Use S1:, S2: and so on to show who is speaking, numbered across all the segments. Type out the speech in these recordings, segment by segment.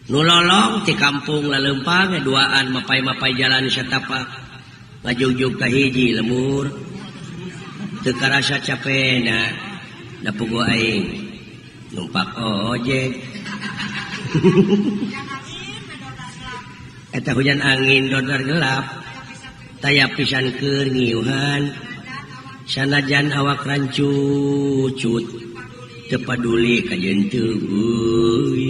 S1: nulolong di kampung lalempang duaan mapai-mapai jalan satapak ngajug-jug ka hiji lemur teu karasa capena da pugu aing numpak ojek eta hujan angin dodar gelap taya pisan keur ngiuhan sanajan awak rancucut teu paduli ka jeunteung euy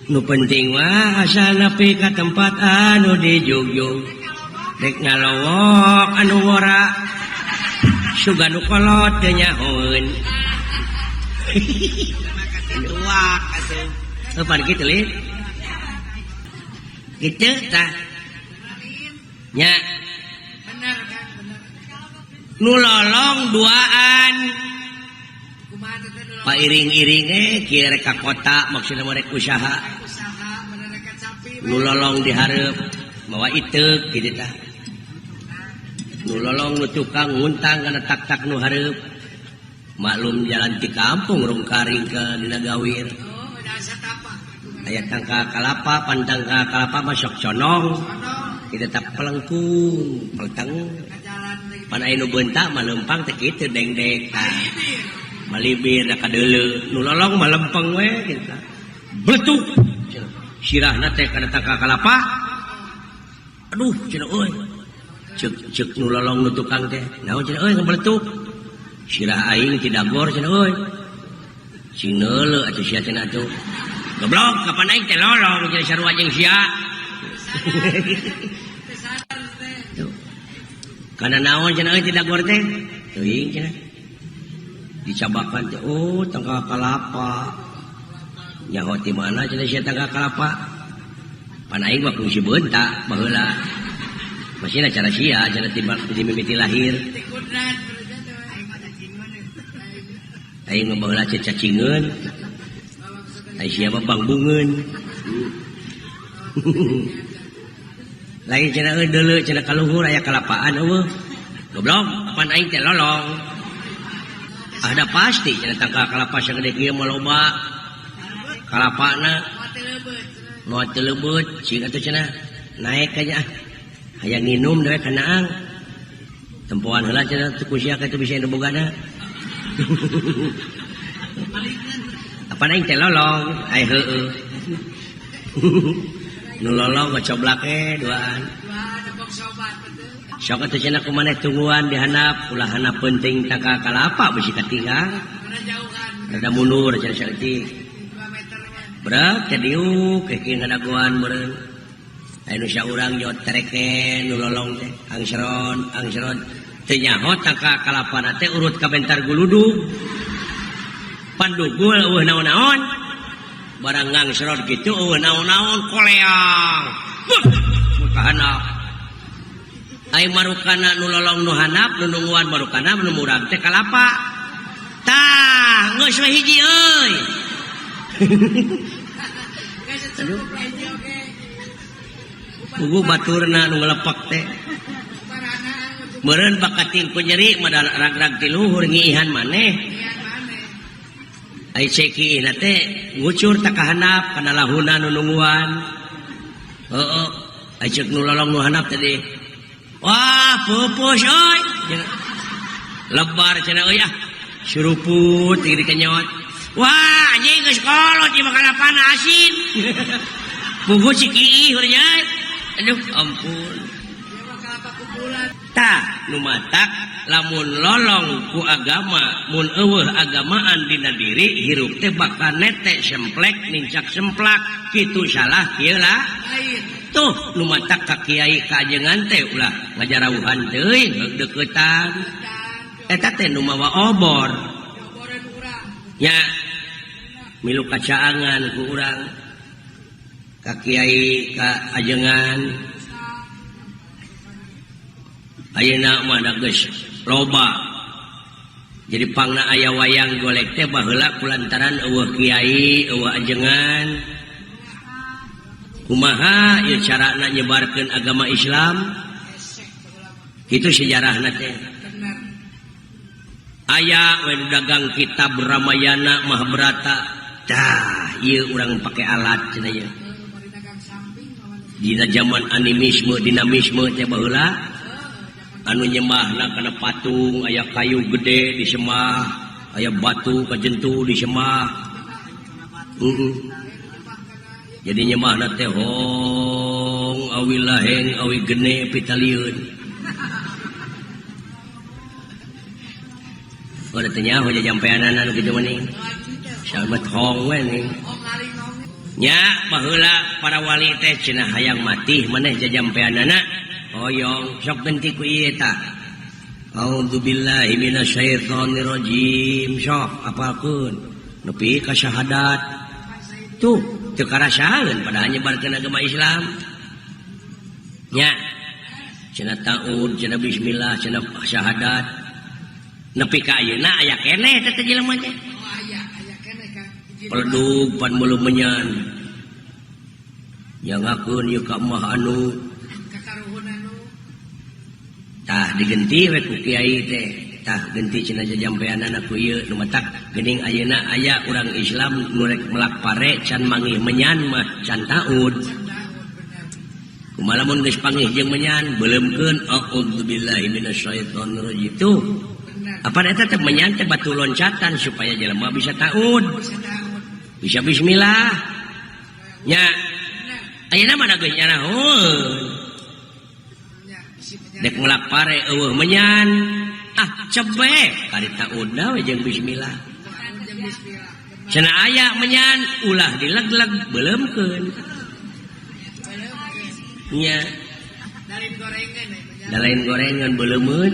S1: nu penting mah asal nepi ka tempat anu dijugjug rek ngalowok anu ngora suga nu kolot teu nyahoeun wak atuh eupan kitu lin kitu tah nya bener kan bener nu lolong duaan pairing-iring kieu rek ka kota maksudna rek usaha nu lolong dihareup mawa iteuk kitu tah nu lolong nu tukang nguntang kana tak-tak nu hareup maklum jalan ti kampung rungkaring ka dina gawir aya tangka kalapa pandang ka kalapa masuk conong kitu tah pelengkung pelteng pan aya nu beuntak malempang teh kitu dengdek tah malibir da kadeuleu nu lolong malempeng we kitu tah bletuk sirahna teh kana tangka kalapa aduh cenah euy ceuk nu lolong nu tukang teh naon cenah euy ngabeletuk sirah aing ti dagor cenah euy sing neuleuh atuh sia cenah atuh goblok kapan aing teh lolong cenah sarua jeung sia kana naon cenah euy ti dagor teh teuing cenah dicabakan teh oh tangka kalapa nyaho ti mana cenah sia tangka kalapa pan aing mah kungsi beuntak baheula masihna cara sia cenah ti mimiti lahir aing mah baheula cacingeun ai sia mah bangbungeun lain cenah euy deuleu cenah kaluhur aya kalapaan eueuh goblok pan aing teh lolong ada pasti cenah tangka kalapa sagede kieu mah loba kalapana moal teu leubeut cing atuh cenah naek ka nya hayang nginum dewe ka naang tempoan heula cenah teu kusia ka teu bisa anu bogana apa aing teh lolong ai heueuh nu lolong ngocoblak duaan sok atuh cenah kumaneh tungguan dihandap ulah handap penting tangka kalapa bisi katinggal rada mundur cenah saeutik berat cadiuk keukeun ngadaguan meureun aya nu saurang jot tereken nu lolong teh angsron teu nyaho tangka kalapana teh urut ka bentar guludug pandugul eueuh naon-naon barang ngangsron kitu eueuh naon-naon koleang muka handap ai marukana nu lolong nu handap nu nungguan marukana nu murag teh kalapa tah geus we hiji euy aduh bugu baturna nu ngelepak teh meureun bakating ku nyeri mah rag-rag ti luhur ngiihan maneh ai cekiina teh ngucur ta ka handap kana lahuna nu nungguan heueuh ai ceuk nu lolong nu handap tadi wah pupus euy lebar cenah euy suruput tinggi kenyot wah anjing geus kolot di kalapana asin bugu ciki urang aduh ampun tah nu matak lamun lolong ku agama mun eueuh agamaan dina diri hirup teh bakal nete semplek nincak semplak kitu salah kieu lah tuh nu matak ka kiai kajengan teh ulah ngajarawuhan teuing deukeutan eta teh nu mawa obor nya milu kacaangan ku urang ka kiai ka ajengan ayeuna mah da geus loba jadi pangna aya wayang golek teh baheula kulantaran eueuh kiai eueuh ajengan kumaha ieu carana nyebarkeun agama Islam kitu sejarahna teh aya we dagang kitab Ramayana Mahabharata tah ieu urang pakai alat cenah ieu dina zaman animisme dinamisme teh baheula anu nyemahna kana patung aya kayu gede disemah aya batu kajentu disemah jadi nyemahna teh hong awi laheng awi gene pitalieun kada teh nyaho jampeanana nu kitu meuning sahabat hong we nih nya baheula para wali teh cenah hayang mati maneh jajampeanana hoyong sok genti ku ieu tah a'udzubillahi minasyaitonir rajim sok apalkeun nepi ka syahadat tuh teu karasaeun padahal nyebarkeun agama Islam nya cenah taud cenah bismillah cenah syahadat nepi ka ayeuna aya keneh teh jelema teh peledug pan mulu menyan nyangakeun ieu ka mah anu tah digenti we ku kiai teh tah genti cenah jajampeanana ku ieu nu matak geuning ayeuna aya urang Islam nu rek melak pare can manggih menyan mah can taud kumaha mun geus panggih jeung menyan beuleumkeun a'udzubillahi minasyaitonir rajim tuh apa eta teh menyan teh batu loncatan supaya jelema bisa taud bisa bismillah nya ayeuna mana geus nyarahun dek melak pare eueuh menyan cebe kari taudna we jeung bismillah cenah aya menyan ulah dilegleg beuleumkeun nya dalain gorengan beuleumeun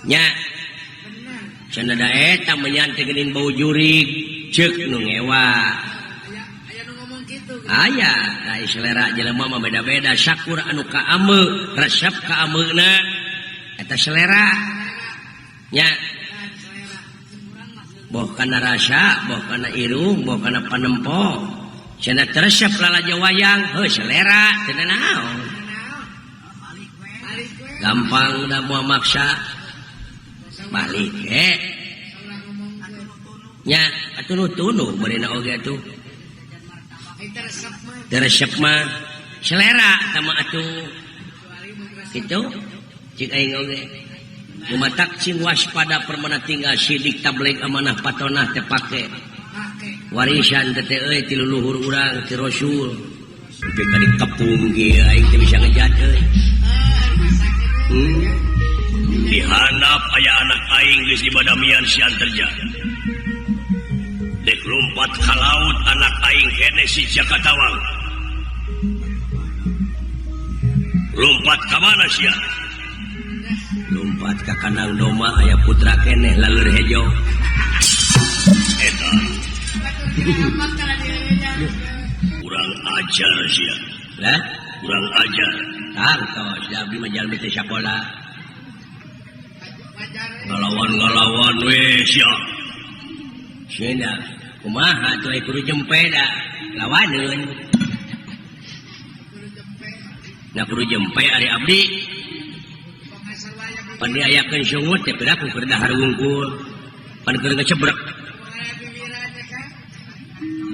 S1: nya cenah da eta menyan teh geuning bau jurig ceuk nu ngewa aya nu ngomong kitu aya ai selera jelema mah beda-beda syakur anu ka ameu resep ka ameuna eta selera nya boh kana rasa boh kana irung boh kana panempo cenah resep lalajo wayang heuh selera teu naon gampang da moal maksa balik nya atuh beurina oge atuh resep mah selera sama atuh kitu cik aing oge lumatak cing waspada permana tinggal sidik tabligh amanah patonah teh pake warisan teh euy ti leluhur urang ti rasul sampai ka dikepung ge aing teh bisa ngejat euy dihandap aya anak aing geus dibadamian sian terjadi dek lompat ka laut anak aing hene si Jakatawang lompat ka mana sia lompat ka kandang domba aya putra keneh laleur hejo eta kurang ajar sia lah kurang ajar tartos da abdi mah jalmi teh sakola ngalawan we sia cenah kumaha tuh ai kudu jempe da lawaneun na kudu jempe ari abdi pan diayakeun sungut teh piraku keur dahar wungkul pan keur ngecebrek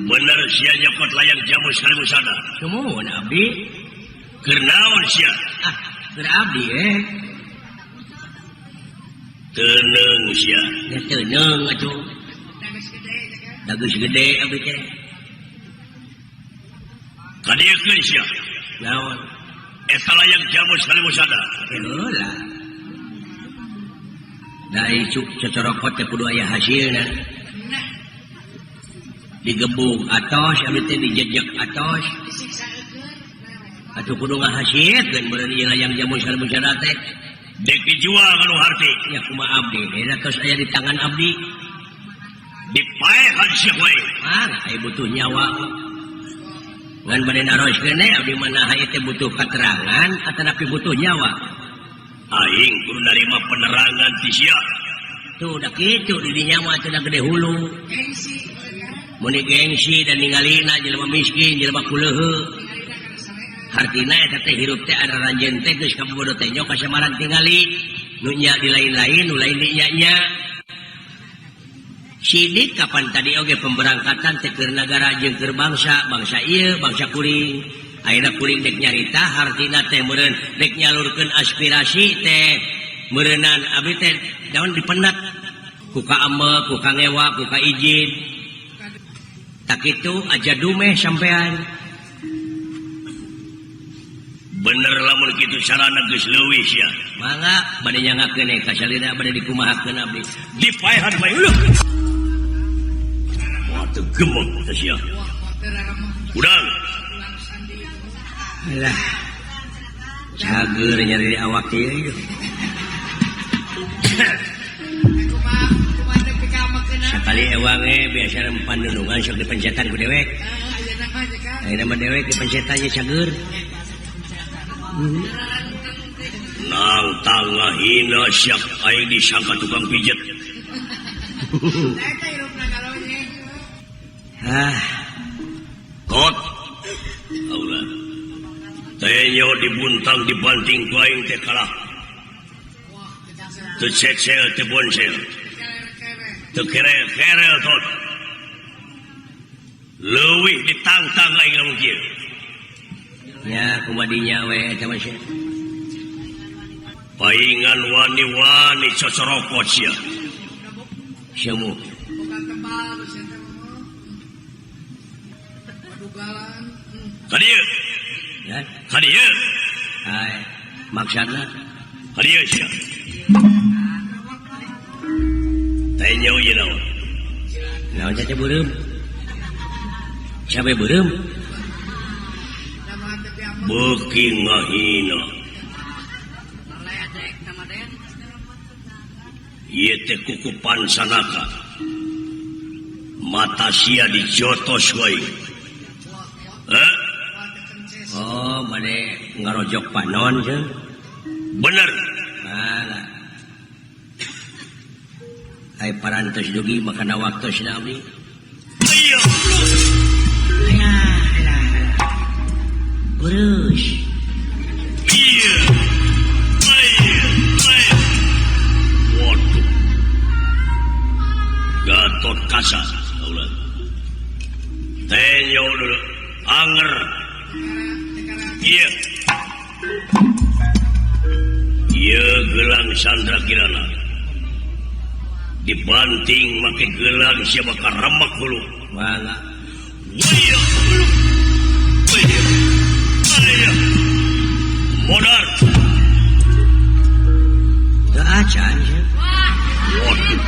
S1: bener sia nyokot layang jamu salemu sada sumuhun abdi keur naon sia keur abdi teuneuh sia ya teuneuh atuh dageus gede abdi teh kadiekeun sia naon eta layang jamu salemu sada heula dari cocorokot teh kudu aya hasilna digebuk atos abdi teh dijejek atos atuh kudu ngahasilkeun beureun ieu layang jamu salemu sada teh dek dijual kanu harti ya kumaha abdi eta tos aya di tangan abdi dipaehan sia wae aya butuh nyawa ngan bade naroskeun abdi manaha ieu teh butuh katerangan atanapi butuh nyawa aing kudu narima penerangan ti sia tuh da kitu di dinya mah teh da gede hulu mun gengsi dan ningalina jelema miskin jelema kuleuheu hartina eta teh hirup teh ada ranjeun teh geus kabodo teh nyok kasamaran tingali nu nya di lain-lain nu lain di nya-nya sidik kapan tadi oge pemberangkatan teh keur nagara jeung keur bangsa ieu bangsa kuring ayeuna kuring dek nyarita hartina teh meureun dek nyalurkeun aspirasi teh meureunan abdi teh daun dipenat ku ka ambek ku ka ngewa ku ka izin tak kitu aja dumeh sampean bener lamun kitu carana geus leuwih sia mangga bade nyangakeun ka salina bade dikumahakeun abdi dipaehan bae uleuh teu gemuk teh sia. Udang. Alah. Cager nyari di awak ieu. Sakali ewange biasa pandunungan sok dipencetan ku dewek. Ayeuna mah dewek dipencetan nya cager. Nang tangah hina siap aing disangka tukang pijet. Kot Allah teh dibuntang dibanting ku aing teh kalah teu cecel teu bonsel teu kere tot leuwih ditantang aing lamun kieu nya kumadinya we eta mah sia paingan wani-wani cocorokot sia semu kadieu ya kadieu ai maksudna kadieu sia teh nyau ieu naon naon caca beureum cabe beureum beuki ngahina ieu teh kukupan sanaka mata sia dijotos wae oh bade ngarojok panon je bener nah ai parantos dugi makana waktu sina abdi ayo urus iya waduh Gatot Kaca Allah tenyo dulu anger iya iya gelang Sandra Kirana dibanting make gelang siapa karemak dulu mana waya dulu waya alaya modar teu acan waduh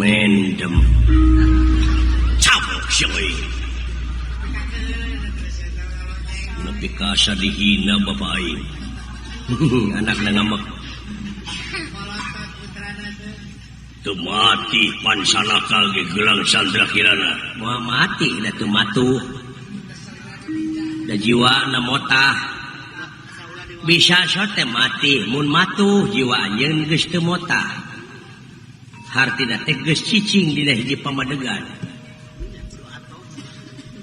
S1: mendem cabok siapa nepi kasa dihina bapak aing anak ngamak teu mati pansanaka ge gelang Sandra Kirana moal mati da teu matuh da jiwana motah bisa sote mati mun matuh jiwa anjeun geus teu motah hartina teh geus cicing dina hiji pamadegan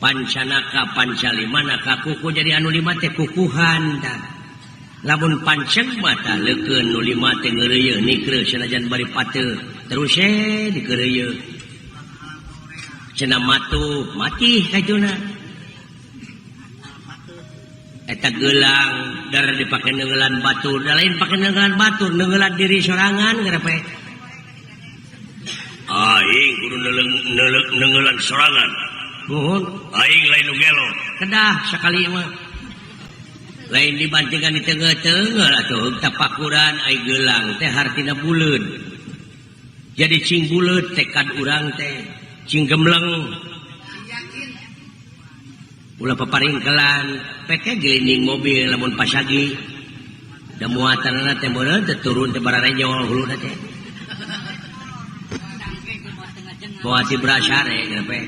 S1: pancanaka pancalimanaka kuku jadi anu lima teh kukuhan da lamun panceng mata leukeun nu lima teh ngeureuyeuh nikreuh sanajan bari pateu terus dikeureuyeun cenah matuh mati kajuna eta gelang dar dipake neungelan batur da lain pake neungelan batur neungelan diri sorangan ngarepe aing kudu neungelan sorangan nuhun aing lain nu gelo kedah sakali mah lain dibantingkan di tengah-tengah atuh tapakuran ai gelang teh hartina buleud jadi cing buleud tekad urang teh cing gemleng ulah paparingkelan peke gelinding mobil lamun pasagi da muatanna teh meureun teh turun teh bararenyol huluna teh moati brasare ngarepe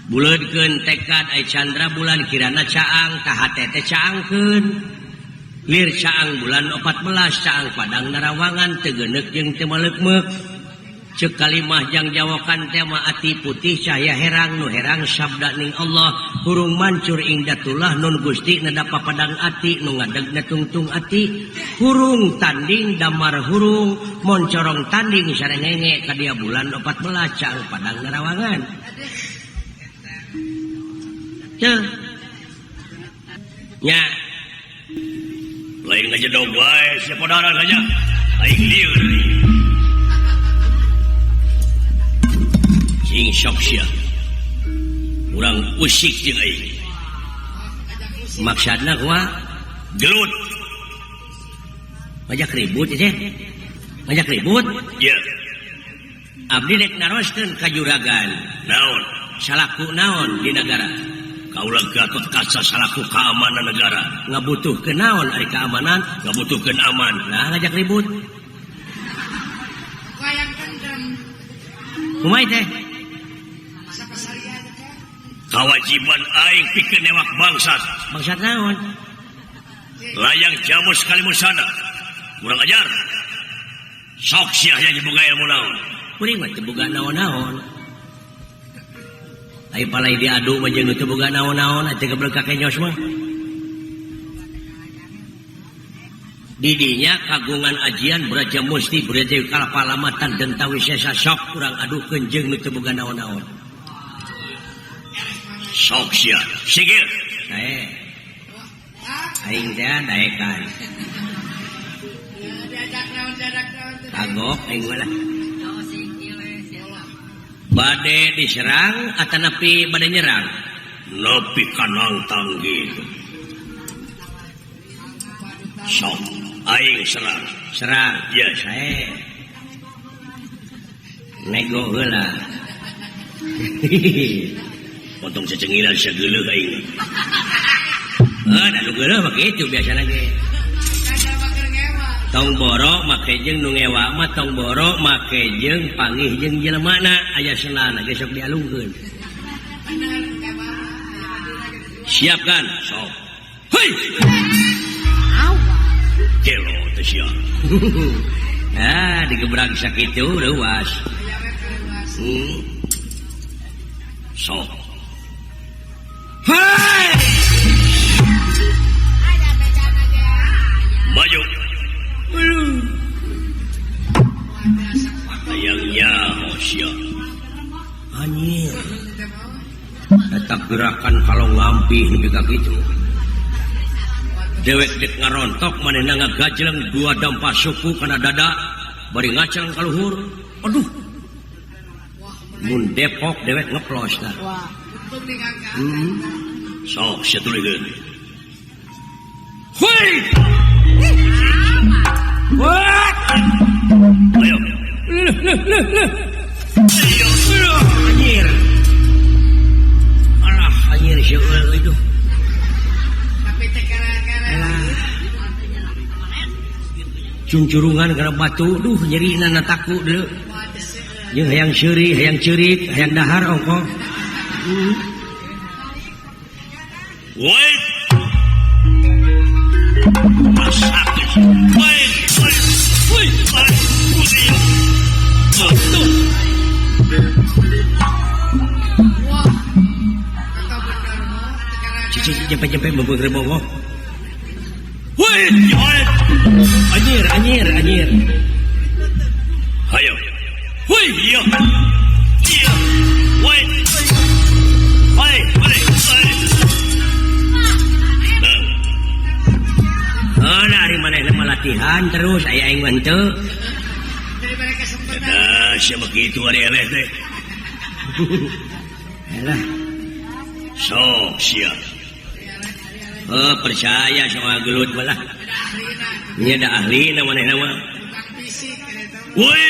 S1: buleudkeun tekad ai Chandra bulan Kirana caang tah hate teh caangkeun lir caang bulan 14 caang Padang Narawangan teu geuneuk jeung teu maleukmeuk cek kalimah jang jawakan tema ati putih cahaya herang nu herang sabda ning Allah hurung mancur ing datullah nun Gusti nada papadang ati nu ngadeg na tungtung ati hurung tanding damar hurung moncorong tanding sarengenge ka dia bulan 14 cang padang nerawangan teh nya lain ngajedog wae siapa daran aja aing lieur sing sok sia urang usik jeung aing maksudna kumaha gelut ngajak ribut teh ngajak ribut ya abdi rek naroskeun ka juragan naon salaku naon di negara kaulah Gatot Kaca salaku keamanan negara ngabutuhkeun naon ari keamanan ngabutuhkeun aman nah ngajak ribut wayang kendeng kumaha teh kewajiban aing pikeun newak bangsat naon layang jamus kalimusana urang ajar sok sia nya boga ilmu naon kuring mah teu boga naon-naon ai palai diadu mah jeung teu boga naon-naon atuh geblek ka kenyos mah didinya kagungan ajian Braja Musti Braja Kalapalamatan Denta Wisesa sok urang aduhkeun jeung teu boga naon-naon sok sia sigil dae aing teh daekan kagok aing mah bade diserang atau napi bade nyerang napi kanang tanggih sok aing serang ya saya nego heula potong cecengiran segeuleuh aing da nu geuleuh mah kitu biasana ge tong borok make jeung nu ngewa mah tong borok make jeung panggih jeung jelemana aya senana ge sok dialungkeun siapkan sok hei kelo teh sia digebrag sakitu leuwas sok hei maju ayangnya sia anjir eta gerakan kalau ngampih nepi ka kitu dewek dek ngarontok manehna ngagajleng dua dampak suku kana dada bari ngacang ka luhur aduh mun Depok dewek ngeplos tah sok sia tulikeun hei what ayo anjir alah anjir siapa itu tapi tekara-kara cuncurungan karena batu duh nyeri nana taku dulu jeung hayang seuri hayang ceurik hayang dahar ongko wait masak wait Cepet-cepet membuat rebogo. Woi, anjir. Ayo. Woi, iya. Woi. Dari mana latihan terus aya aing mah teu. Sia begitu ari eleh teh. Alah. Sok sia. Percaya sama gelut malah. Nya da ahli na manehna mah. Woi.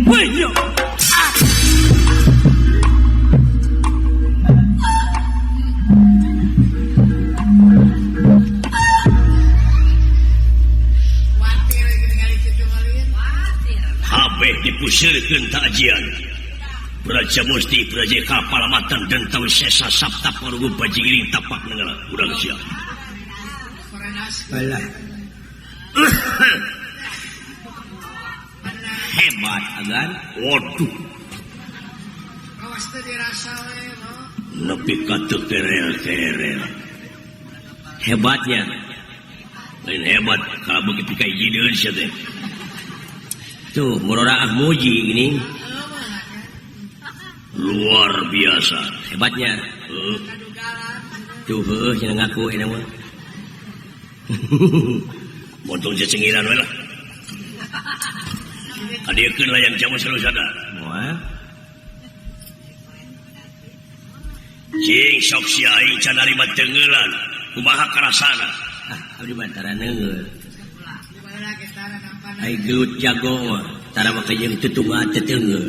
S1: Woi. Yo. Habeh dipusirkeun tajian. Braja Musti Braja Kalapalamatan Denta Wisesa Sabta Parugu Bajigiring tapak negara urang sia. Alah. hebat agan.
S2: Waduh,
S3: Awas teh dirasa we, no.
S2: nepi ka teu kerel-kerel.
S1: Hebatnya.
S2: Lain hebat kalau begitu kayak jideun sia teh.
S1: Tuh, murorah muji gini.
S2: Luar biasa.
S1: Hebatnya.
S3: Kadugalan.
S1: Tuh, cenah ngaku eta mah.
S2: Montong cecengiran we lah. Adiekeun layang jamu sarusada.
S1: Moal.
S2: Cing sok si aing can narima teungeulan. Kumaha karasana?
S1: Abdi bantara neungeul.
S3: Di mana kita nampan.
S1: Ai gelut jago mah. Tara mah jeung tutunga teu teungeul.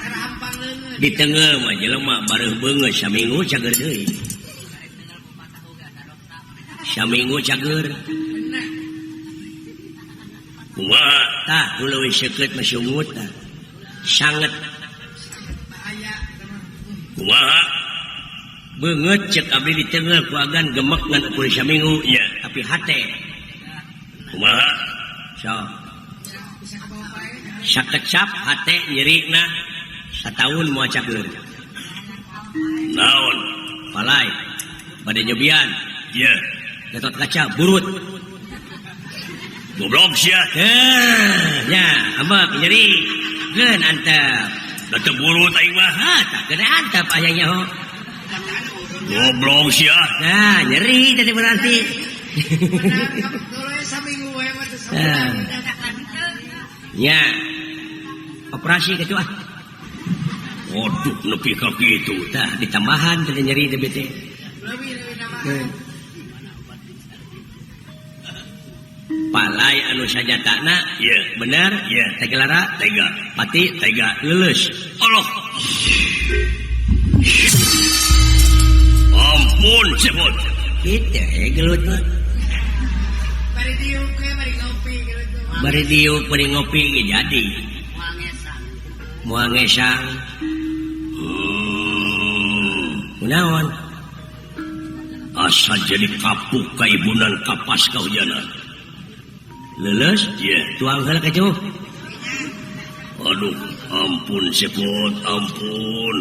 S3: Era hampang leungeun.
S1: Di teungeu mah jelema bareuh beungeut saminggu cager deui. Saminggu cager.
S3: Bener.
S2: Kumaha?
S1: Tah, nu leuwih seukeut mah sungut tah. Sanget
S3: Bahaya kita mah.
S2: Kumaha?
S1: beungeut ceuk abdi di teungeu ku agan gemek ngan ukur saminggu.
S2: Iya.
S1: Tapi hate.
S2: Kumaha?
S1: So,
S3: Bisa ke bawah bae.
S1: sakecap hate nyerina sataun moal cager.
S2: Naon?
S1: Palai bade nyobian.
S2: Iya.
S1: Gatot kaca burut.
S2: Goblok sia.
S1: Ya, ambek nyeri. Geun antep.
S2: Da teu burut aing mah.
S1: Tak kena antep ayahnya ho.
S2: Goblok sia.
S1: Nah, nyeri tadi berarti.
S3: Benar, kalau saminggu we mah teu sabulan.
S1: Ya. Operasi gitu ah.
S2: Waduh, nepi ka kitu.
S1: Tah ditambahan tadi nyeri teh bete.
S3: Lebih nama.
S1: Palai anu sajatana
S2: Iya.
S1: bener
S2: Iya.
S1: tegelara
S2: Tega.
S1: pati
S2: Tega.
S1: lulus.
S2: Allah. Ampun, cepot.
S1: Gitu gelut mah.
S3: Bari diuk we, bari ngopi gitu.
S1: Bari diuk bari ngopi ge jadi. Moal ngesang. Kunaon?
S2: Asa jadi kapuk kaibunan kapas kahujanan.
S1: Lulus?
S2: Iya.
S1: Tuang heula ka jauh.
S2: Aduh, ampun cepot, ampun.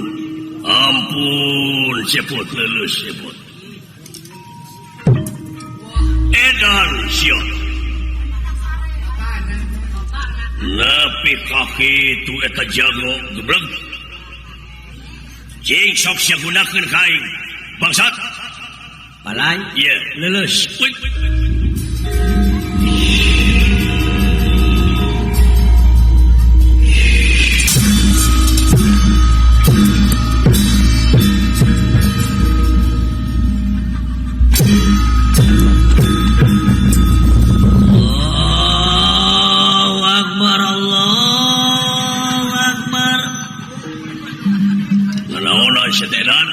S2: Ampun cepot, lulus cepot. Edan siap. Nepi kaki itu eta jago geblek. Cing sok sia gunakeun kain. Bangsat.
S1: Palai
S2: Iya.
S1: lulus.
S2: Wait.
S1: Allahu Akbar, Allahu Akbar.
S2: Nanaona setedan.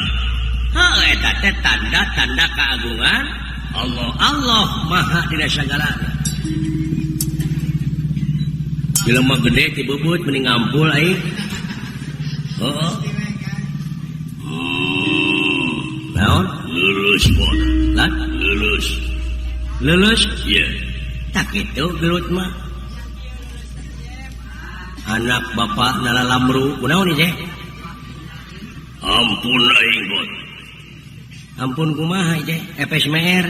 S1: Eta teh tanda-tanda keagungan Allah. Allah Maha dina sagalana. Jelema gede ti beubut mending ngampul aing. Heeh. Naon?
S2: Lulus pot.
S1: Lan
S2: Lulus.
S1: lulus
S2: Iya.
S1: tak kitu gelut mah. Anak bapak nalalamru kunaon ieu teh?
S2: Ampun aing pot.
S1: Ampun kumaha ieu teh? Epes meer.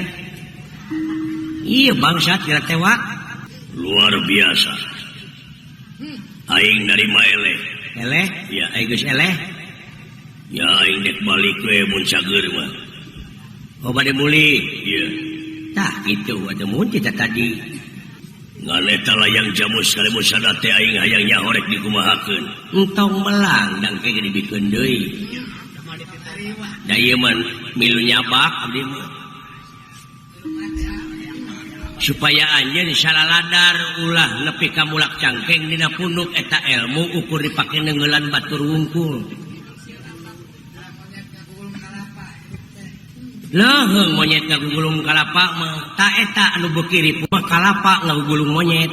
S1: Iya bangsat kira tewak.
S2: Luar biasa. Aing narima eleh.
S1: Eleh?
S2: Ya.
S1: Aing geus eleh.
S2: Ya aing dek balik we mun cager mah.
S1: Oh bade muli.
S2: Iya.
S1: Tah kitu atuh mun kita tadi.
S2: Ngan eta layang jamu sekaligus sadate aing hayang nyahorek dikumahakeun.
S1: Entong melang dangke dibikeun deui. Da ieu mah milu nyabak abdi mah. Supaya anjeun salaladar ulah nepi ka mulak cangkeng dina punduk eta ilmu ukur dipake neungeulan batur wungkul. Leuheung monyet ngagugulung kalapa mah ta eta anu beuki ripu mah kalapa ngagugulung monyet.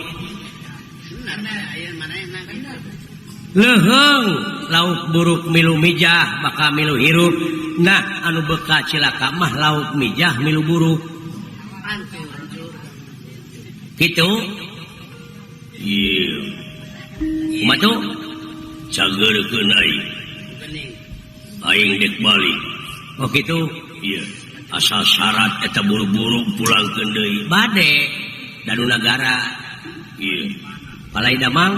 S1: Leuheung lauk buruk milu mijah bakal milu hirup. Nah anu beuka cilaka mah lauk mijah milu buruk. Gitu.
S2: Iya.
S1: Matu
S2: cagerkeun aing dek balik.
S1: oh gitu
S2: Iya, asal syarat eta buru-buru pulangkeun deui.
S1: bade danu negara
S2: Iya,
S1: palai damang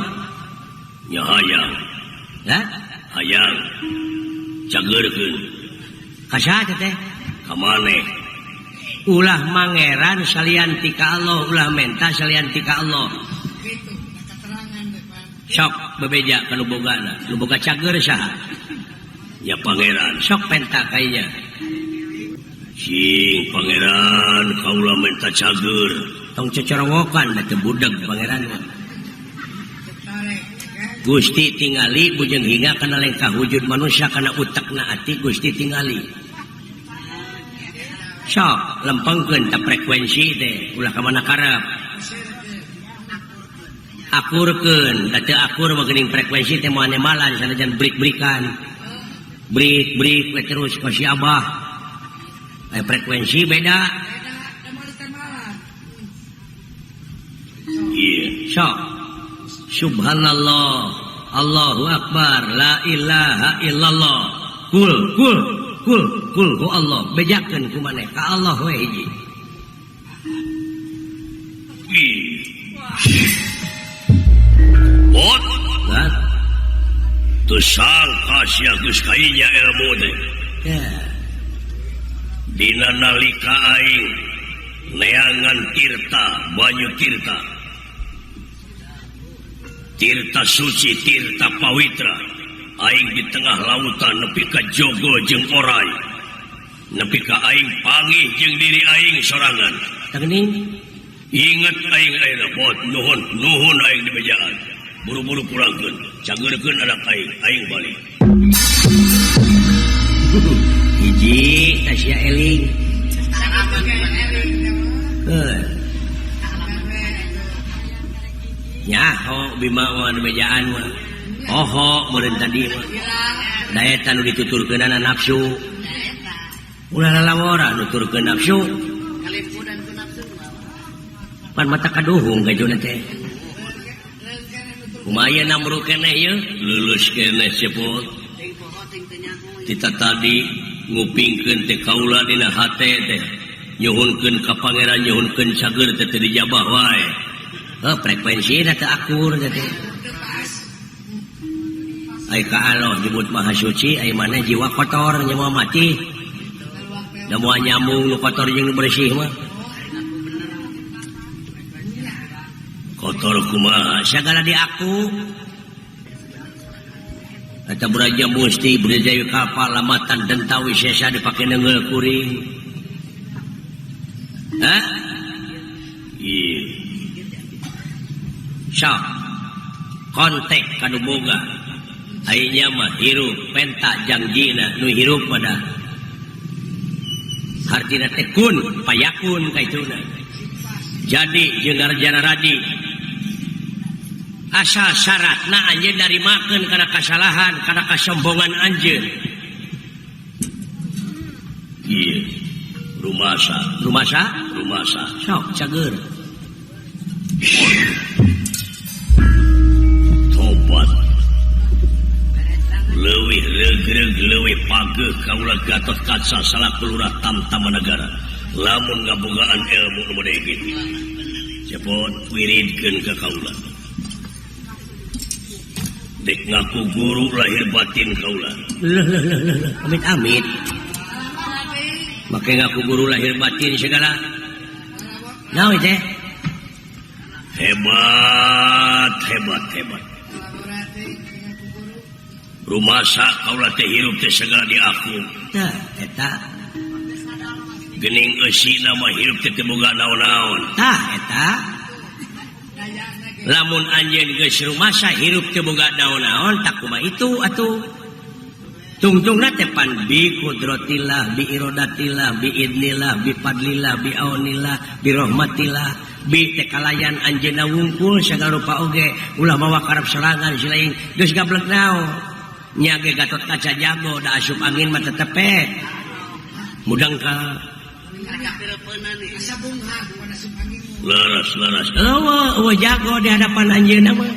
S2: nya hayang,
S1: ya
S2: hayang. Cagerkeun
S1: kasaha teh
S2: ka maneh.
S1: ulah mangeran salian ti ka Allah ulah menta salian ti ka Allah
S3: Gitu, keterangan depan.
S1: sok bebeja kanu bogana nu boga cager saha
S2: Ya pangeran,
S1: sok penta kaynya
S2: cing pangeran kaula menta cager.
S1: tong cocorowokan da teu budag pangeran mah.
S3: Tarik, kan?
S1: Gusti tingali bujeng hingga kana lengkah wujud manusia kana utekna ati Gusti tingali sok lempengkeun ta frekuensi teh ulah ka mana karep akurkeun da teu akur mah geuning frekuensi teh moal nemalan sanajan brik-brikan brik we terus ka si Abah frekuensi beda
S3: Beda, mau ditemalan.
S2: Iya,
S1: sok subhanallah Allahu akbar la ilaha illallah kul ku Allah bejakeun ku maneh ka Allah we hiji
S2: bot
S1: kan
S2: teu sangka sia geus kainya ilmu teh.
S1: ya
S2: Dina nalika aing neangan tirta banyu tirta suci tirta pawitra aing di tengah lautan nepi ka jogo jeung orai nepi ka aing pangih jeung diri aing sorangan.
S1: tak geuning
S2: Ingat aing ayeuna bot nuhun aing di bejaan buru-buru pulangkeun cagerkeun anak aing balik.
S1: hiji ta sia eling
S3: Jangan pakai eling, teman.
S1: nyaho bima mah di bejaan mah oho meureun tadi mah
S3: Hilang,
S1: daya tanu dituturkeunana nafsu ulah lalawora nuturkeun nafsu
S3: kalimpunan ku nafsu.
S1: pan mata kaduhung gajona teh kumaya namru keneh ye
S2: Lulus keneh sepot
S3: Ting poho, ting tenyahu.
S2: kita tadi ngupingkeun teh kaula dina hate teh nyuhunkeun ka pangeran nyuhunkeun cager teh teu dijabah wae.
S1: frekuensina teu akur teh ai ka Allah nyebut maha suci ai maneh jiwa kotor nya moal mati da moal nyambung nu kotor jeung nu bersih mah
S2: Kotor kumaha
S1: sagala di aku eta Braja Musti Braja Kapal lamatan dentawi sesa dipake neungeul kuring hah
S2: ieu
S1: sok kontek kanu boga ayeuna mah hirup penta jangjina nu hirup pada hartina teh kun payakun kaituna jadi jeung ngarjana radi asal syaratna anjeun narimakeun kana kasalahan kana kasombongan anjeun
S2: ieu rumasa
S1: sok cager
S2: tobat leuwih regreg leuwih pageuh kaula Gatot Kaca salaku lurah tamtama negara lamun ngabogaan ilmu nu model kitu cepot wiridkeun ka kaula dek ngaku guru lahir batin kaula
S1: amit make ngaku guru lahir batin segala naon teh
S2: hebat rumasa kaula teh hirup teh segala di aku
S1: tah eta
S2: geuning eusina mah hirup teh teu boga naon-naon
S1: tah eta lamun anjeun geus rumasa hirup teu boga naon-naon tak kumaha itu atuh tungtungna teh pan bi qudratillah bi iradatillah bi idnillah bi fadlillah bi aunillah bi rahmatillah bi teh kalayan anjeunna wungkul sagala rupa oge ulah mawa karep serangan silaing geus gablek naon nya ge Gatot Kaca jago da asup angin mah tetepet mudang ka
S3: Asa bunga, wana supangin.
S2: leres
S1: eueuh jago di hadapan anjeunna mah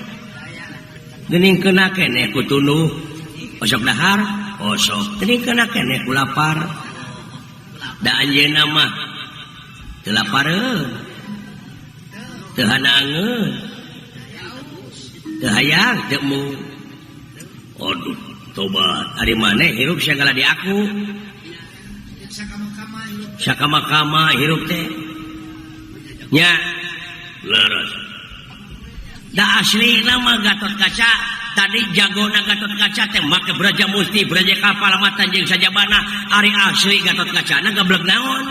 S1: Gening kena keneh ku tunuh osok dahar
S2: Osok.
S1: gening kena keneh ku lapar da anjeunna mah teu lapareun teu hanaangeun teu hayang teu mu
S2: Aduh, tobat.
S1: ari maneh hirup sagala di aku
S3: Sakama-kama hidup.
S1: sakama-kama hirup teh nya
S2: Laras.
S1: da asli nama Gatot Kaca tadi jagona Gatot Kaca teh make Braja Musti Braja Kapal Matan jeung sajabana ari asli Gatot Kaca na gablek naon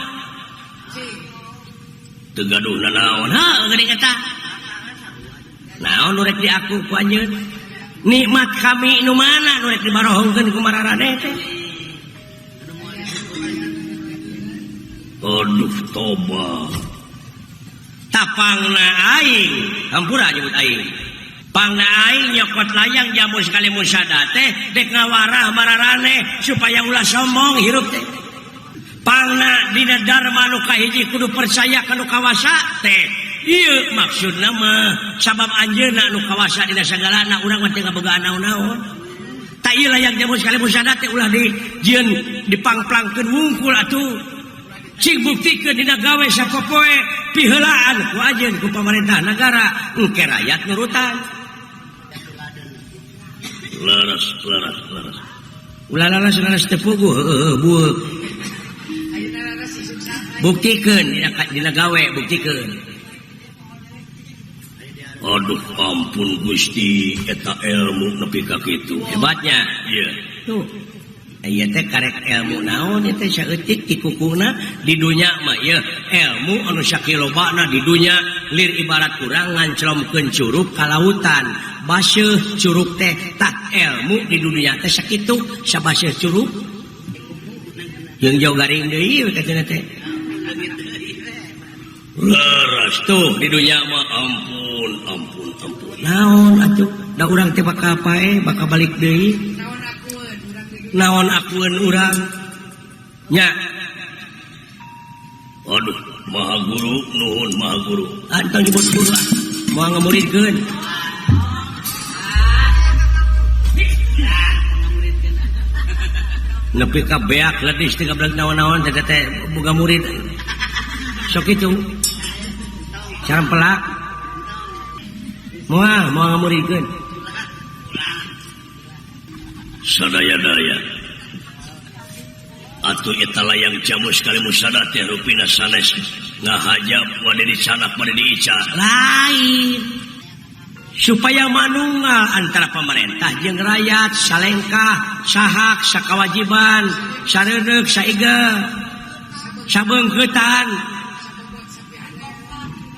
S2: Teu gaduh nanaon.
S1: ha geuning eta naon nu rek di aku ku anjeun nikmat kami nu mana nu rek dibarohongkeun ku mararane teh
S2: Aduh, tobat.
S1: tapangna aing hampura nyebut aing pangna aing nyokot layang jamu sekali musada teh dek ngawarah mararane supaya ulah sombong hirup teh pangna dina dharma nu kahiji kudu percaya ka nu kawasa teh ieu maksudna mah sabab anjeunna nu kawasa dina sagalana urang mah teu ngabogaan naon-naon ta ieu layang jamu sekali musada teh ulah dijieun dipangplangkeun wungkul atuh cing buktikeun dina gawe sapopoe piheulaan ku ajeun ku pamarentah nagara engke rakyat nurutan
S2: Laras.
S1: ulah laras teu puguh bueuk
S3: Ayeuna laras sisuksa.
S1: buktikeun dina gawe buktikeun
S2: Aduh, ampun Gusti, eta ilmu nepi ka kitu.
S1: hebatnya
S2: Iya.
S1: tuh ieu teh karek ilmu naon ieu teh saeutik ti kukuna di dunya mah ieu ilmu anu sakilobana di dunya lir ibarat urang nganclomkeun curug ka lautan baseuh curug teh tak ilmu di dunia teh sakitu sabaseuh curug jeung jauh garing deui katana teh
S2: Laras.
S1: tuh di dunia mah
S2: Ampun.
S1: naon atuh da urang teh bakal pae bakal balik deui
S3: Naon akueun urang
S1: naon akueun urang nya
S2: Aduh, Maha Guru, nuhun Maha Guru.
S1: antang nyebut guru lah moal ngamuridkeun nepi ka beak ledis teu gablek naon-naon teh teh boga murid sok kitu campelak moal ngamuridkeun
S2: Sadaya-daya. Atuh eta layang jamu sekali musada teh rupina sanes ngahajab wade di sanak wade di ica.
S1: lain supaya manunggal antara pemerintah jeung rakyat salengkah sahak sakawajiban sareudeg saiga sabeungkeutan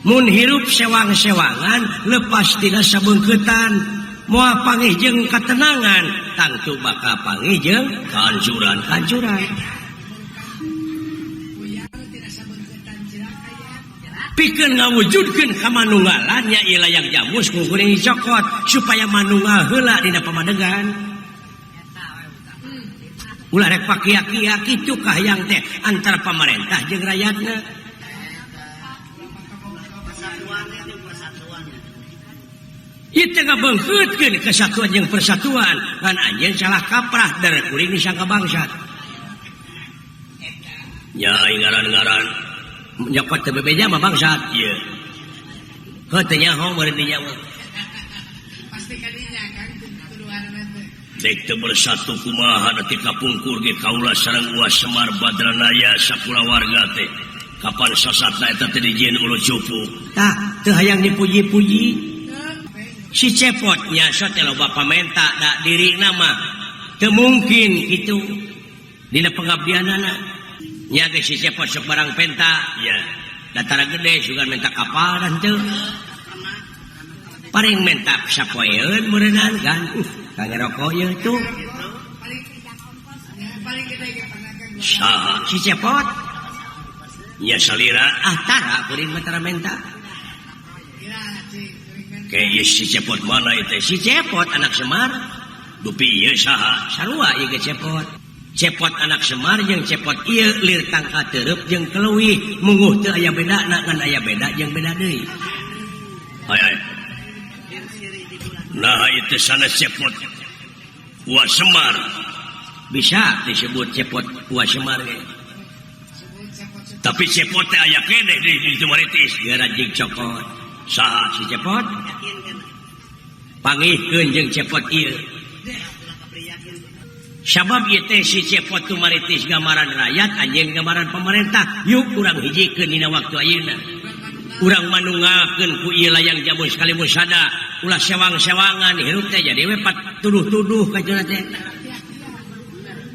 S1: mun hirup sewang-sewangan lepas tina sabeungkeutan moal panggih jeung katenangan tangtu bakal panggih jeung kancuran pikeun ngawujudkeun kamanunggalan nya ieu layang jamus ku kuring cokot supaya manunggal heula dina pamadegan ulah rek pakia-kia kitu kahayang teh antara pemerintah jeung rakyatna ieu teh ngabeungkeutkeun kesatuan jeung persatuan ngan anjeun salah kaprah dari kuring disangka bangsat
S2: Nya aing ngaran-ngaran.
S1: nyokot teu bebeja mah bangsat
S2: Ieu.
S1: heuh teh nyaho meureun dinya mah
S3: pasti kadinya kan tuduhanna teh.
S2: Dek teu bersatu kumaha nanti kapungkur ge kaula sareng Uas Semar Badranaya sakula warga teh. Kapan sasatna eta teh dijieun ulu cupu.
S1: tah teu hayang dipuji-puji si cepotnya so teh loba pamenta da dirina mah teu mungkin kitu dina pengabdianana nya ge si cepot sok barang penta
S2: Ya.
S1: datara gede sugan menta kapal dan teu paring menta sapoeun meureunan kan kangge rokok ieu tuh
S3: Paling gede ge panakan
S2: Saha?
S1: si cepot
S2: Nya salira.
S1: tara kuring mentara menta
S3: kira cing.
S2: Kayak ieu si cepot mana itu?
S1: si cepot anak Semar
S2: Dupi ieu saha?
S1: sarua ieu ge cepot anak Semar jeung cepot ieu lir tangka teureub jeung keleuwih munguh teu aya bedana ngan aya beda jeung beda deui
S2: Hai. Nah itu sana cepot Wah Semar
S1: bisa disebut cepot Wah Semar ge.
S2: tapi cepot teh aya keneh di Maritis
S1: Gara jig cokot
S2: saha
S1: si cepot pangihkeun jeung cepot ieu sabab ieu teh si cepot tu Maritis gambaran rakyat anjeun gambaran pemerintah yuk urang hijikeun dina waktu ayeuna urang manungakeun ku ieu layang jamu sekali musada ulah sewang-sewangan hirup teh jadi we pat tuduh-tuduh ka jona teh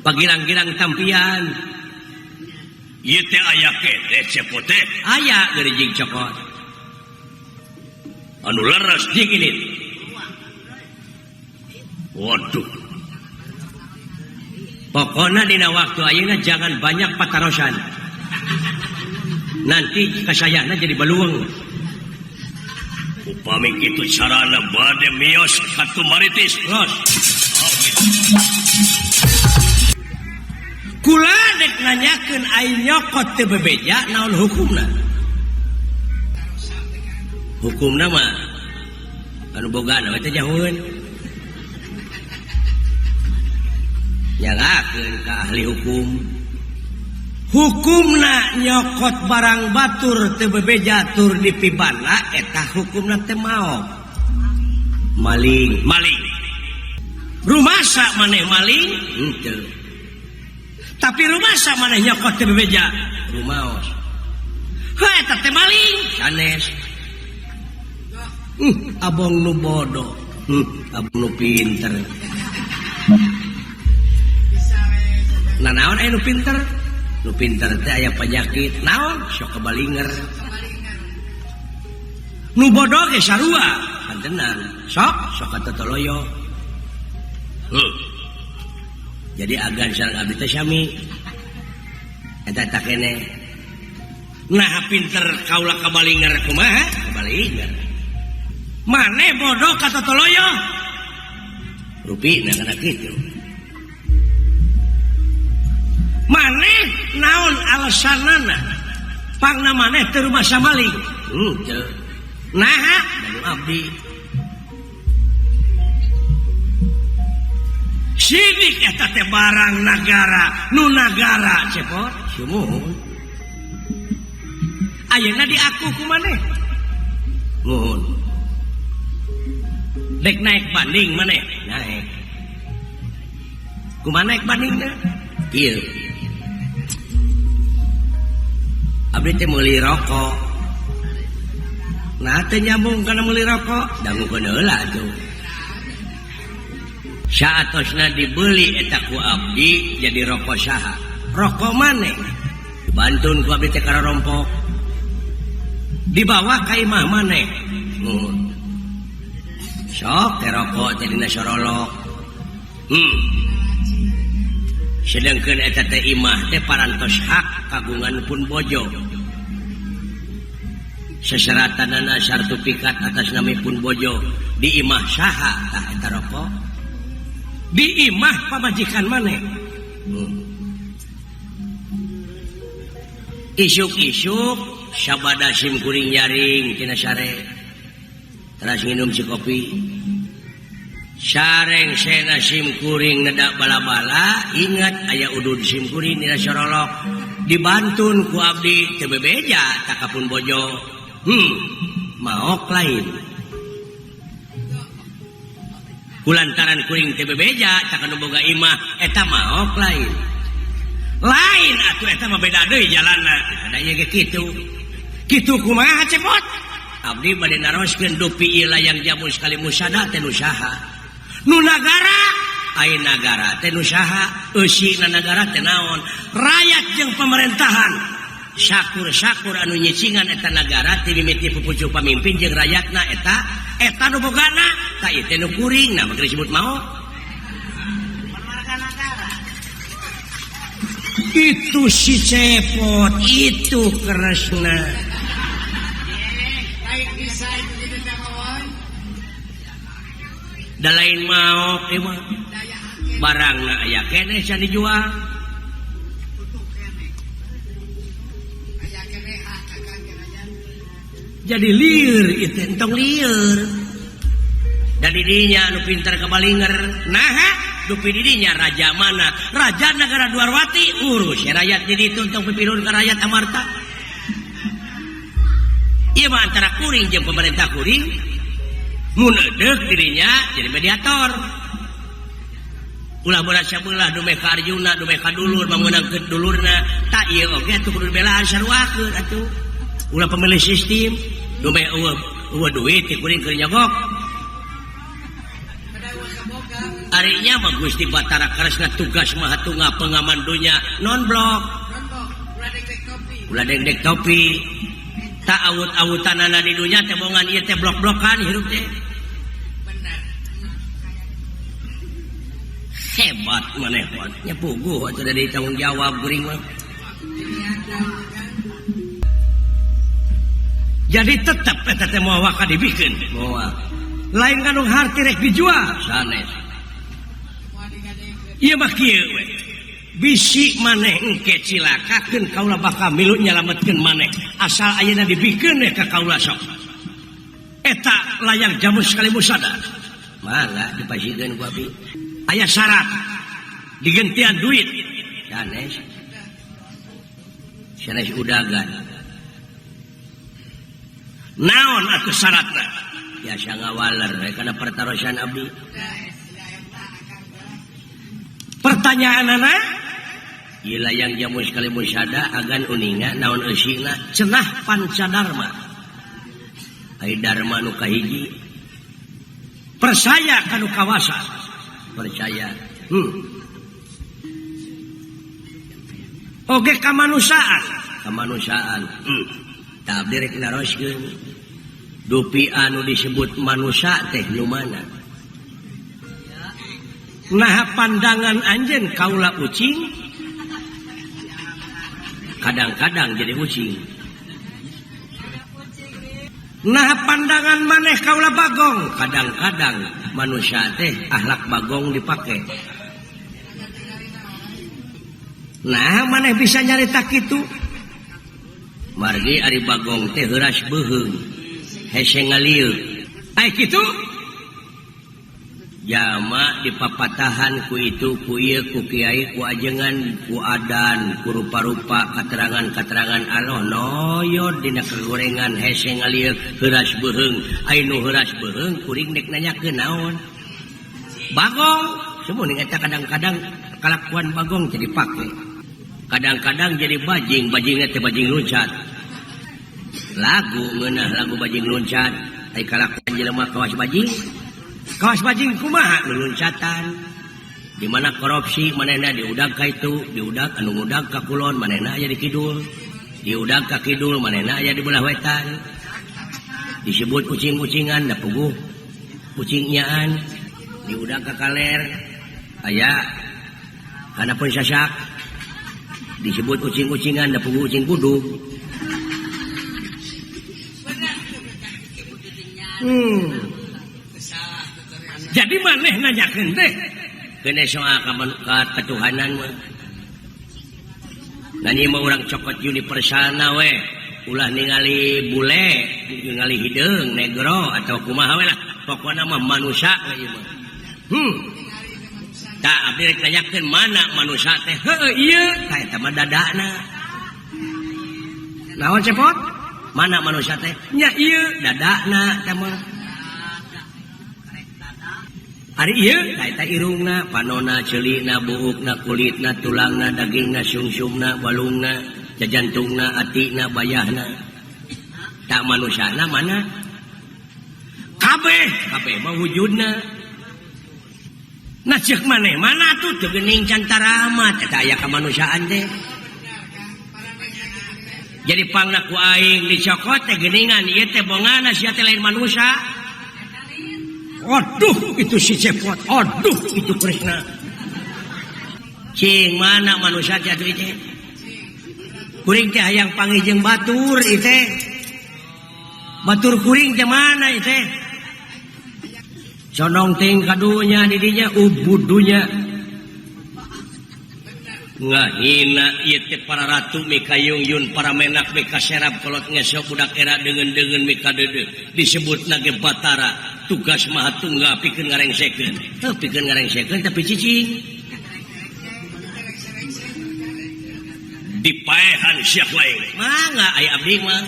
S1: pagirang-girang tampian
S2: ieu teh aya keneh cepot teh
S1: aya gara jig cokot
S2: anu leres
S1: jig ini
S2: waduh
S1: pokoknya dina waktu ayeuna jangan banyak patarosan nanti kasayana jadi balueng
S2: upami kitu carana bade mios ka Maritis
S1: los kula dek nanyakeun aing nyokot teu bebeja naon hukumna mah anu bogana we teh jahoeun nyalakeun ka ahli hukumna nyokot barang batur teu bebeja tur dipibana eta hukumna teh maot maling rumasa maneh maling henteu tapi rumasa maneh nyokot teu bebeja rumaos ha eta teh maling sanes abong nu bodoh abong nu pinter nanaon aya nu pinter teh aya penyakit naon sok kebalinger nu bodoh ge sarua pantenan sok katotoloyo jadi agan sareng abdi teh sami eta keneh nah pinter kaula kebalinger kumaha kebalinger maneh bodoh katotoloyo rupina kana kitu maneh naon alasanana pangna maneh teu rumasa maling teu naha banu abdi sidik eta teh barang nagara nu nagara cepot sumuhun ayeuna diaku ku maneh muhun dek naik banding maneh naik kumaha naik bandingna kieu abdi teh meuli rokok nah teh nyambung kana meuli rokok dangukeun heula tuh saatosna dibeli eta ku abdi jadi rokok saha rokok maneh bantun ku abdi teh kararompok dibawa ka imah maneh sok teh rokok teh dina sorolok sedangkan eta teh imah teh parantos hak kagungan pun bojo seseratanana sartifikat atas nami pun bojo di imah saha tah eta rokok di imah pamajikan maneh isuk-isuk sabada sim kuring nyaring tina sare teras nginum si kopi sareng sena sim kuring nedak bala-bala ingat aya udud sim kuring dina sorolok dibantun ku abdi teu bebeja takapun bojo maok lain kulantaran kuring teu bebeja takanu boga imah eta maok lain atuh eta mah beda deui jalanna ada ieu ge kitu kumaha cepot abdi bade naroskeun dupi ieu layang jamu sekali musada teh nu saha nu nagara ai nagara teh nu saha eusina nagara teh naon rakyat jeung pemerintahan sakur-sakur anu nyicingan eta nagara ti mimiti pupucuk pamimpin jeung rakyatna eta nu bogana ta ieu teh nu kuring nah mah disebut maot itu si cepot itu keresna da lain maok emang barangna aya keneh can dijual jadi lieur itu entong lieur dan didinya anu pinter kebalinger nah dupi didinya raja mana raja negara Dwarwati urus rakyat jadi tuntung pipirun ke rakyat amarta iya mah antara kuring jeung pemerintah kuring mun eudeuh dirinya jadi mediator ulah berasa belah dume ka Arjuna dume ka dulur meunangkeun dulurna tak ieu oge atuh kudu belaan saruakeun atuh ulah pemilih sistem dume eueuh duit ti kuring keur nyogok arinya mah Gusti Batara Karesna tugas mahatunga pengaman dunya non-blok ulah dek topi tak awut-awutanana di dunya teh bongan ieu teh blok-blokan hirup teh hebat maneh nya puguh atuh dari tanggung jawab geuring mah jadi tetep eta teh moal waka dibikeun moal lain kanu harti rek dijual sanes ieu mah kieu we bisi maneh engke cilakakeun kaula bakal milu nyalametkeun maneh asal ayeuna dibikeun ka kaula sok eta layang jamu sekali musada mangga dipasieun ku abi aya syarat digentian duit sanes udagan naon atuh syaratna biasa ngawaler kana pertarosan abdi pertanyaanana ieu layang jamu sekali musada agan uninga naon eusina cenah pancadarma ai dharma nu kahiji percaya kanu kawasa percaya oge kamanusiaan tak direk naroskeun dupi anu disebut manusia teh nu mana nah pandangan anjeun kaula ucing kadang-kadang jadi ucing nah pandangan maneh kaula bagong kadang-kadang manusia teh akhlak bagong dipake nah maneh bisa nyarita kitu margi ari bagong teh heuras beuheung hese ngalieu ai kitu jama dipapatahan ku itu ku ieu ku kiai ku ajengan ku adan ku rupa-rupa katerangan-katerangan Allah noyod dina kegorengan hese ngalieu heuras beuheung ai nu heuras beuheung kuring dek nanyakeun naon bagong semuanya eta kadang-kadang kalakuan bagong jadi pake kadang-kadang jadi bajing teh bajing loncat lagu ngeunah lagu bajing loncat ai kalakuan jelema kawas bajing kumaha loncatan di mana korupsi manehna diudag ka itu diudag anu ngudag ka kulon manehna aya di kidul diudag ka kidul manehna aya di belah wetan disebut kucing-kucingan da puguh kucing nyaan diudag ka kaler aya hanapun sasak disebut kucing-kucingan da puguh kucing kuduk jadi maneh nanyakeun teh kene soal ka ketuhanan mah nani mah urang cokot universalna we ulah ningali bule ningali hideung negro atau kumaha we lah pokona mah manusia we ieu mah tak abdi rek nanyakeun mana manusia teh heueuh ieu ka eta mah dadana naon cepot mana manusia teh nya ieu dadana teh mah ari ieu eta irungna panona ceulina buukna kulitna tulangna dagingna sungsumna balungna jajantungna atina bayahna tak manusiana mana kabeh mah wujudna nah ceuk maneh mana tuh teu geuning cantara amat eta aya kamanusiaan teh jadi pangna ku aing dicokot teh geuningan ieu teh bongana sia teh lain manusia. Aduh itu si cepot, aduh itu Krishna. Cing mana manusia jatuh itu? Kuring teh hayang panggih jeung batur itu. Batur kuring teh mana itu? Condong ting kadunya didinya ubudunya. Ngahina ieu teh para ratu mika yungyun para menak mika serap kolot ngesok budak era dengan mika deudeu disebutna ge Batara.
S2: tugas mah tunggal pikeun ngarengsekeun. Teu pikeun ngarengsekeun tapi cicing. Dipaehan siap wae.
S1: Mangga aya abdi mah.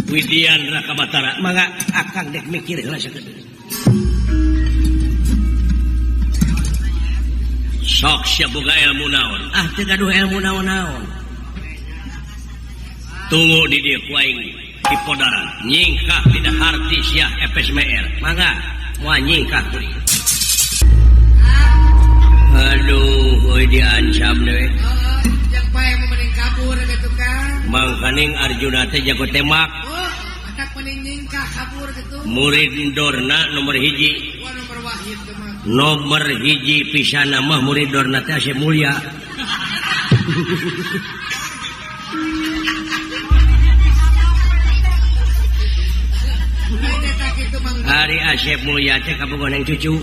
S2: Widian Raka Batara.
S1: Mangga akang dek mikir heula sakedeuk.
S2: Sok sia boga ilmu naon.
S1: Ah teu gaduh ilmu naon-naon.
S2: Tunggu di dieu ku aing di podaran. Nyingkah dina harti sia FSMR.
S1: Mangga moal nyingkah kuring.
S2: Aduh, euy diancam dewe.
S3: Yang pae mending kabur gitu kan.
S2: Mangkaning Arjuna teh jago tembak.
S3: Anak mending nyingkah kabur gitu.
S2: Murid Dorna nomor hiji.
S3: Wah nomor wahid tuh mah.
S2: Nomor hiji pisana mah murid Dorna teh asa mulia.
S3: Lain eta kitu Mang.
S2: Ari Asep mulia teh kabogohan yang cucu.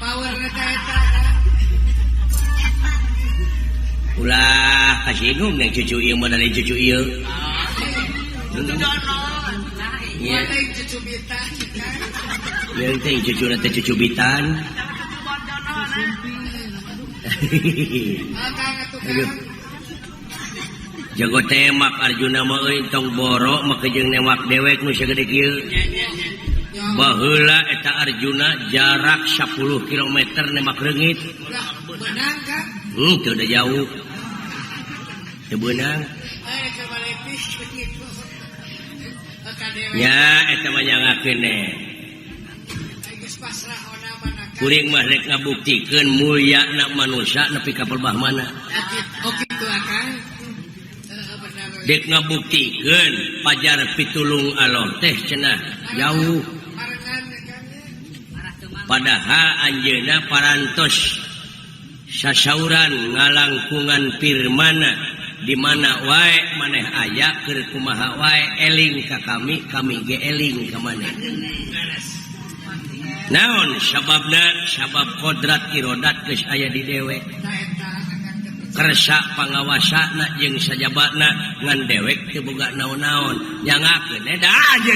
S3: Power eta.
S2: Ulah kasinggung yang cucu ieu mah dari cucu ieu.
S3: Iya teh cucu bita.
S2: Yang teh cucu na teh cucu bitan.
S3: Akang atuh kan.
S2: Jago tembak Arjuna mah euy tong borok mah kejeung nembak dewek nu sagede kieu. Baheula eta Arjuna jarak 10 km nembak reungit.
S3: Udah benang kan?
S2: Teu da jauh. Teu beunang.
S3: Kebalik begitu.
S2: Ya eta mah nyangakeun ne.
S3: Geus pasrah ona mana kan.
S2: Kuring mah rek ngabuktikeun mulyana manusia nepi ka pelbah mana.
S3: Oke tuh akang. Benar.
S2: Dek ngabuktikeun pajar pitulung Allah teh cenah jauh.
S3: Barengan kan.
S2: Padahal anjeunna parantos sasauran ngalangkungan firmana di mana wae maneh aya keur kumaha wae eling ka kami ge eling ka maneh. Naon sababna? Sabab kodrat irodat geus aya di dewek. Kersa pangawasana jeung sajabatna ngan dewek teu boga naon-naon. Nyangakeun da aja.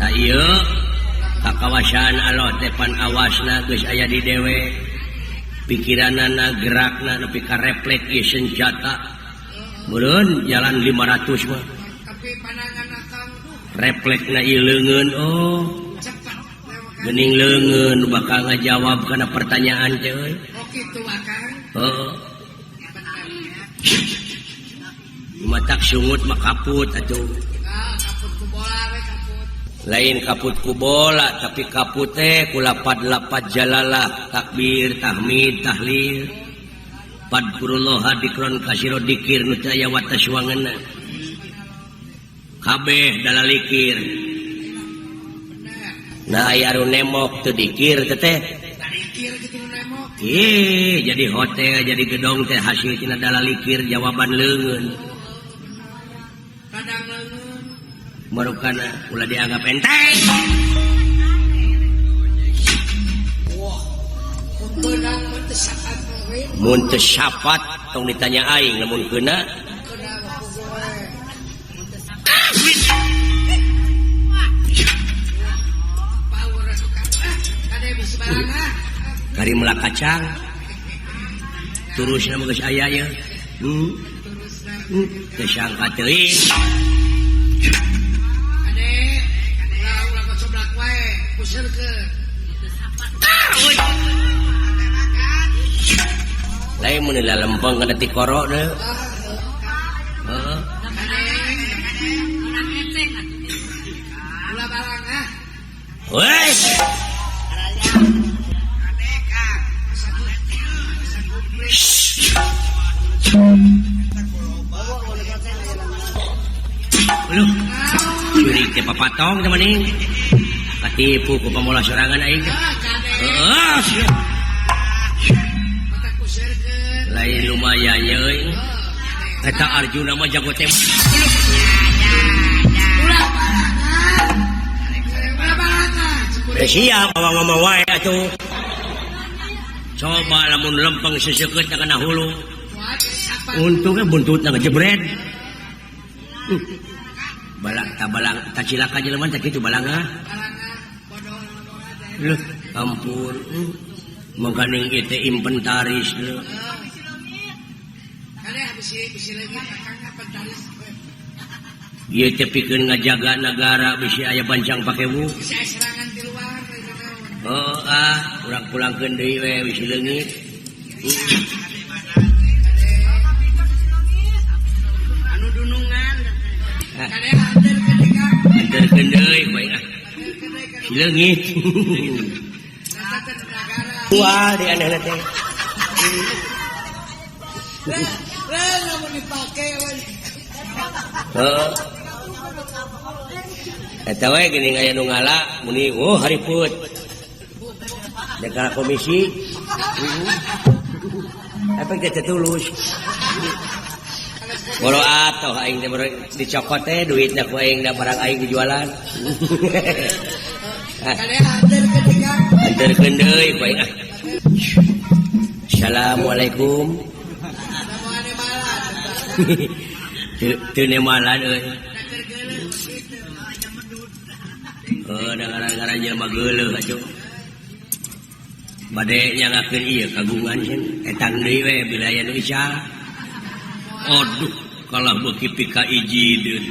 S2: Da ieu kakawasaan Allah teh pan awasna geus aya di dewek. Pikiranana gerakna nepi ka refleks ieu senjata. Meureun jalan 500 mah.
S3: Tapi pandangan akang tuh
S2: Refleksna ieu leungeun
S3: cepat.
S2: geuning leungeun bakal ngajawab kana pertanyaan teh euy.
S3: Oh gitu akang.
S2: Heeh.
S3: Benar ya.
S2: Matak sungut mah kaput atuh.
S3: Kaput ku bola we kaput.
S2: Lain kaput ku bola tapi kaput teh ku lapad-lapad jalalah takbir tahmid tahlil padkurullah dikron kasiro dikir nu teh aya wataswangeunna kabeh dalalikir. Nah aya anu nemok teu dikir teh
S3: Dikir gitu nu nemok.
S2: jadi hotel jadi gedong teh hasil tina dalalikir jawaban leungeun
S3: Kadang leungeun.
S2: marukana ulah dianggap enteng.
S3: Benang mendesakan we.
S2: Mun teu syapat tong ditanya aing lamun keuna
S3: Kena aku gue. Power suka. Kade bisa barang.
S2: kari melak kacang terusna mah geus aya ye. Teu sangka teuing.
S3: Kade ulah coblak wae. Pusirkeun.
S2: Lain mun la lempeng kana ti koro deui. Heeh.
S3: Ulah barang ah.
S2: Wes. Aduh, curi teh papatong teman ini. Katipu ku pamola sorangan aing. Heeh.
S3: Mata pusirkeun.
S2: Lain lumayan ye euy. Eta Arjuna mah jago tembak.
S3: Ulah barang ah. Ulah barang ah.
S2: Siap ngomong wae atuh. Coba lamun lempeng seseukeut kana hulu.
S3: Buat siapa?
S2: Untungnya buntutna ngejebret. balang tak cilaka jelema teh kitu balanga. Leuh, ampun. Mangkaning ieu teh inventaris leuh.
S3: Kali bisi lagi kakang inventaris.
S2: Ieu teh pikeun ngajaga negara bisi aya bancang pakewu.
S3: Bisa serangan di luar.
S2: Oh urang pulangkeun deui we bisi leungit.
S3: Anu dunungan. Kali hadir ketika.
S2: Anterkeun deui bae si leungit. Wah, di aneh teh.
S3: Lamun dipake
S2: Heeh. Eta we geuning aya nu ngala muni hariput. Dekara komisi. Apa kita tulus. Boro atoh aing teh dicokot teh duitna ku aing da barang aing dijualan.
S3: kali hadir ketika.
S2: Anterkeun deui bae. Assalamualaikum. Teu nemalan euy. Da gara-gara jelema geuleuh atuh. Bade nyangakeun ieu kagungan cenah. Etang deui we bila aya nu isal. Aduh, kalah beuki pika ijideun.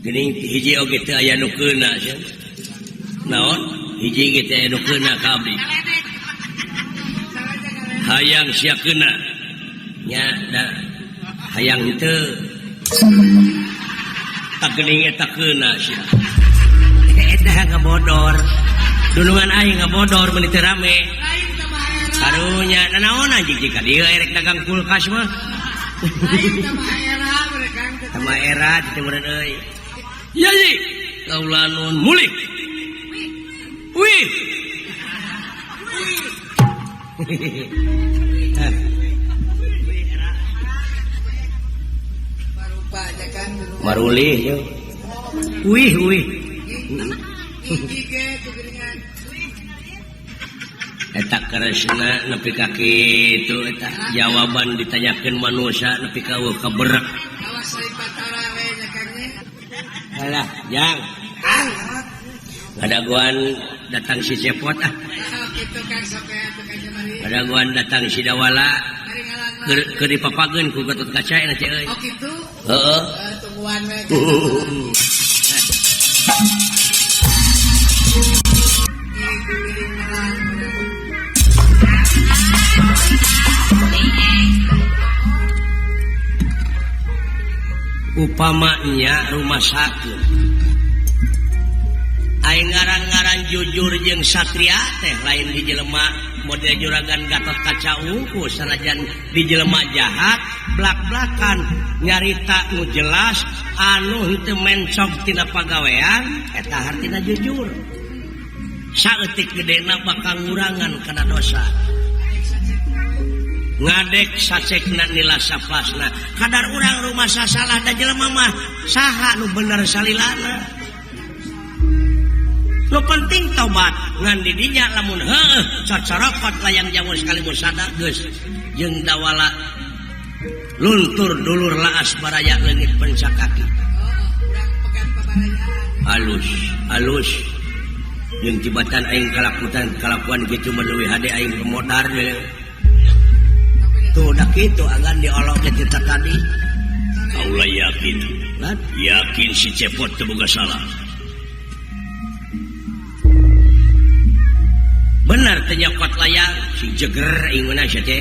S2: Geuning hiji oge teu aya nu keuna cenah. Naon? Hiji ge teh aya nu keuna ka abdi. Hayang sia keuna. Nya da hayang teu. Tak geuning eta keuna sia. Eta ngabodor. Dulungan aing ngabodor meuli teu rame. Karunya nanaon anjing jika dieu erek dagang kulkas mah. Sama era di timur euy. Ya ji, kaula nun mulih. Wih. Marulih yo. Wih. Eta keresna nepi ka kitu eta jawaban ditanyakeun manusia nepi ka kaberak.
S3: Awas ari patara we nya kangnya.
S2: Alah, jang. Ngadaguan datang si Cepot
S3: Kitu kan sampai atuh ka jamari.
S2: Ngadaguan datang si Dawala.
S3: Ari ngalang.
S2: Keur dipapageun ku Gatot Kaca na teh euy.
S3: Oh kitu.
S2: Heeh.
S3: Tungguan we.
S2: Upamanya rumah sakit aing ngaran-ngaran jujur jeung satria teh lain di jelema model juragan Gatot Kaca unggul sanajan di jelema jahat blak-blakan nyarita nu jelas anu henteu mencog tina pagawean eta hartina jujur saeutik gedena bakal ngurangan kana dosa ngadek sacekna nila saplasna kadar urang rumah sasalah da jelema mah saha nu bener salilana nu penting tobat ngan di dinya lamun heueuh cocorokot layang jamu sekali musada geus jeung Dawala luntur dulur laas baraya leungit pencakaki
S3: Urang pegan pabarayaan.
S2: alus jeung tibatan aing kalakuan kitu menuwi hade aing modar tuh dah gitu agan diolok ke kita tadi. Kaulah yakin, yakin si Cepot terbuka salah. Benar ternyakot layar si jeger inguna saja.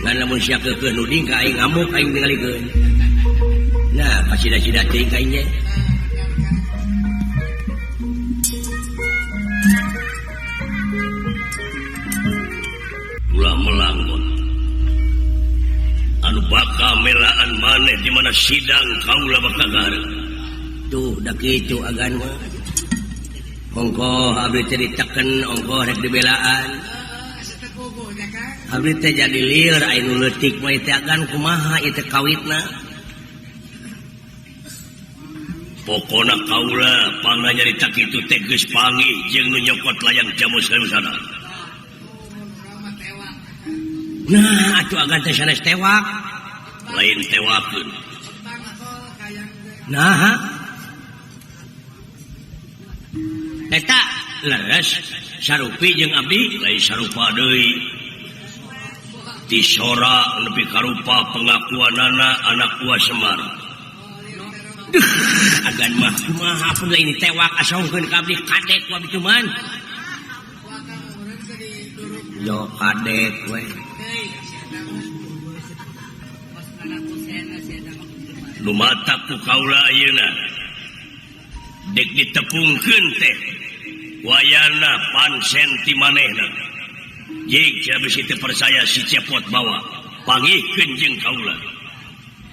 S2: Ngan lamun sia keukeuh nuding ka aing ngamuk aing ningalikeun. Nah, pasida-sida teuing ka aing. Ulah melanggut anu bakal melaan maneh di mana sidang kaula bakal gareng tuh da kitu agan mah ongko abdi teh diteken ongko rek dibelaan abdi teh jadi lieur anu leutik mah teh agan kumaha ieu teh kawitna pokona kaula pangna nyarita kitu teh geus panggih jeung nu nyokot layang jamu sarusana
S1: Nah atuh agan teh sanes tewak
S2: lain tewakeun
S1: nah eta leres sarupi jeung abdi
S2: lain sarupa deui tisora nepi karupa pengakuanana anak buah Semar
S1: agan mah kumaha pun ini tewak asongkeun ka abdi kadek ku abdi cuman yo kadek we
S2: lumatak ku kaula ayeuna dek ditepungkeun teh wayana pansen ti manehna jig abis itu percaya si cepot bawa pangihkeun jeung kaula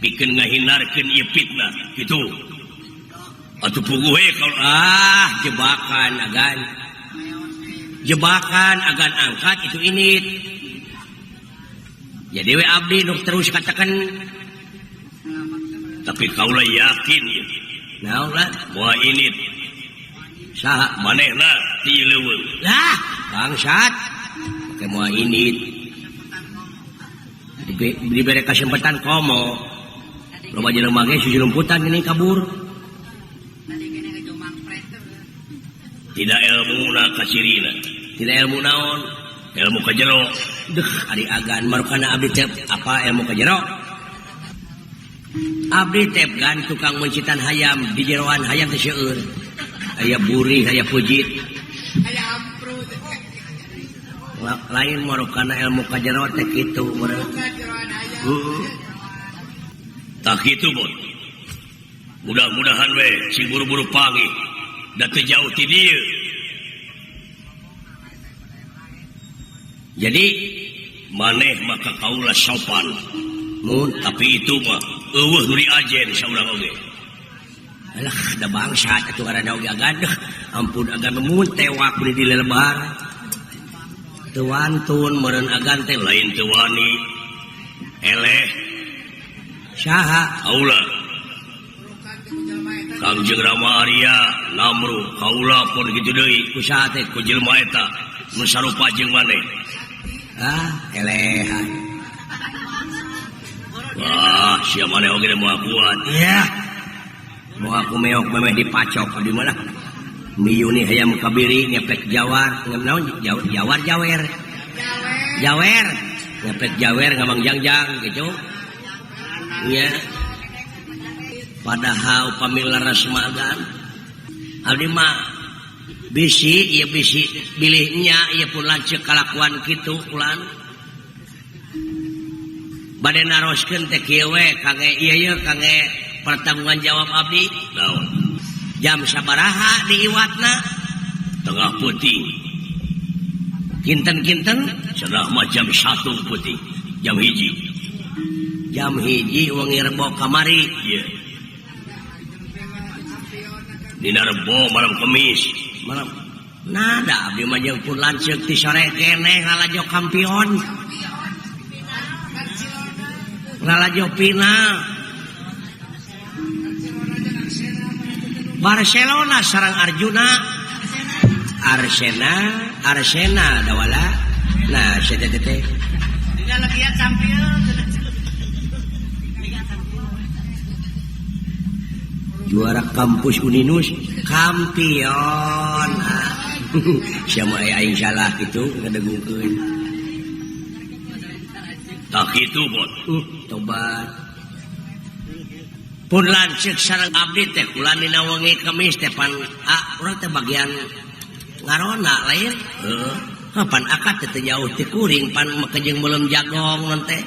S2: pikeun ngahinarkeun ieu fitnah kitu atuh puguh we kaula jebakan agan angkat itu init jadi we abdi nu terus katakan tapi kaula yakin
S1: naon lah
S2: moal init
S1: saha
S2: manehna ti leuweung
S1: lah bangsat ke moal init diberi kesempatan komo loba jelema ge sujulumputan gini kabur
S2: tidak ilmuna kacirina
S1: tidak ilmu naon
S2: ilmu kajero
S1: deh ari agan marukana abdi teh apa ilmu kajero abdi teh gan tukang mencitan hayam di jeroan hayam teh seueur aya buri aya pujit
S3: aya amprut
S1: lain marukana ilmu kajero teh kitu meureun
S2: tak kitu bot mudah-mudahan we si buru-buru pagi da teu jauh ti dieu
S1: jadi
S2: maneh maka kaula sopan
S1: mun
S2: tapi itu mah eueuh nu diajen saurang oge
S1: alah da bangsat atuh ngaranna oge agan ampun agan mun tewak di dilelebar teu wantun meureun agan teh
S2: lain teu wani eleh
S1: saha
S2: kaula Kangjeng Rama Arya Namru kaula pun kitu deui
S1: kusaha teh
S2: ku jelema eta nu sarupa jeung maneh
S1: elehan
S2: wah sia maneh oge moal kuat
S1: ya mau aku meok memeh dipacok di mana miyuni hayam kabiri ngepek jawar naon jawar jawer ngepek jawer ngamang jangjang gitu nya padahal upami laras magan abdi mah bisi ieu bisi bilihnya ieu pun lanceuk kalakuan kitu ulan bade naroskeun teh kieu we kangge ieu kangge pertanggungan jawab abdi
S2: naon
S1: jam sabaraha di iwatna
S2: tengah putih
S1: kinten-kinten
S2: cenah mah jam 1 putih jam 1
S1: wengi rebo kamari
S2: ieu dina rebo malam Kamis
S1: malam nada abdi mah jeung pun lanceuk ti sore keneh ngalajo kampion ngalajo final Barcelona sareng Arjuna Arsena dawala nah saya teh
S3: tinggal lagi ya champion
S1: juara kampus Uninus kampion siapa aing salah gitu ngadengungkeun
S2: tak kitu bot
S1: tobat pun lanceuk sareng abdi teh kula dina wengi Kamis teh pan urang teh bagian ngarona lain pan akad teh jauh teh kuring pan makejeng belum jagong nanti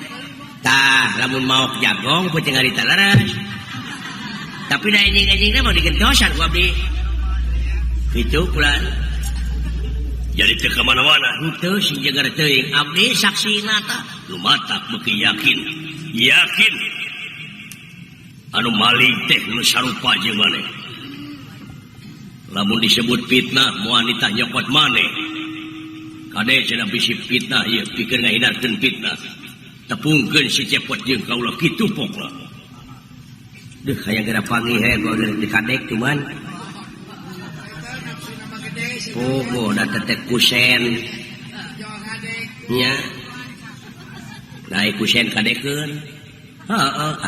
S1: tah lamun mau jagong peuting harita laras tapi da enjing-enjingna mau digentosan ku abdi kitu kula
S2: jadi teu ka mana-mana
S1: henteu si jagar teuing abdi saksina tah
S2: lumatak beuki yakin anu maling teh nu sarupa jeung maneh lamun disebut fitnah moal nitah nyokot maneh kade cenah bisi fitnah ieu pikeun ngahindarkeun fitnah tepungkeun si cepot jeung kaula kitu pokna
S1: deuh hayang geura panggih he kok di kadek cuman pogo da tetek kusen nya
S2: naik kusen kadekeun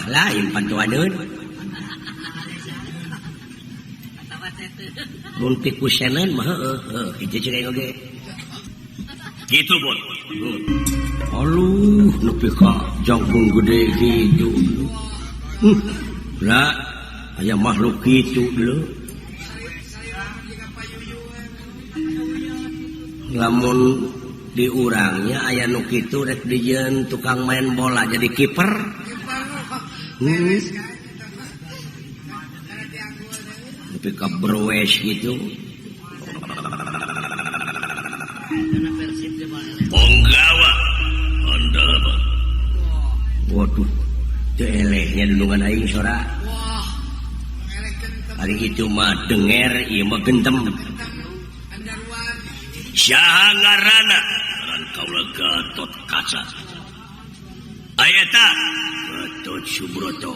S2: lain pantuaneun mun ti kusenan mah hiji cek oge
S1: gitu bot
S2: aluh nepi ka jangkung gede kitu lah aya makhluk kitu lho lamun di urangnya aya nu kitu rek dijieun tukang main bola jadi kiper nepi ka browes gitu
S1: penggawa andal bot
S2: waduh teu elehnya dulungan aing sora
S3: Wah, mengelekkan
S2: hari itu mah denger ieu mah gentem
S3: andaruan.
S1: saha ngaranna ngaran kaula Gatot Kaca aya eta
S2: Gatot Subroto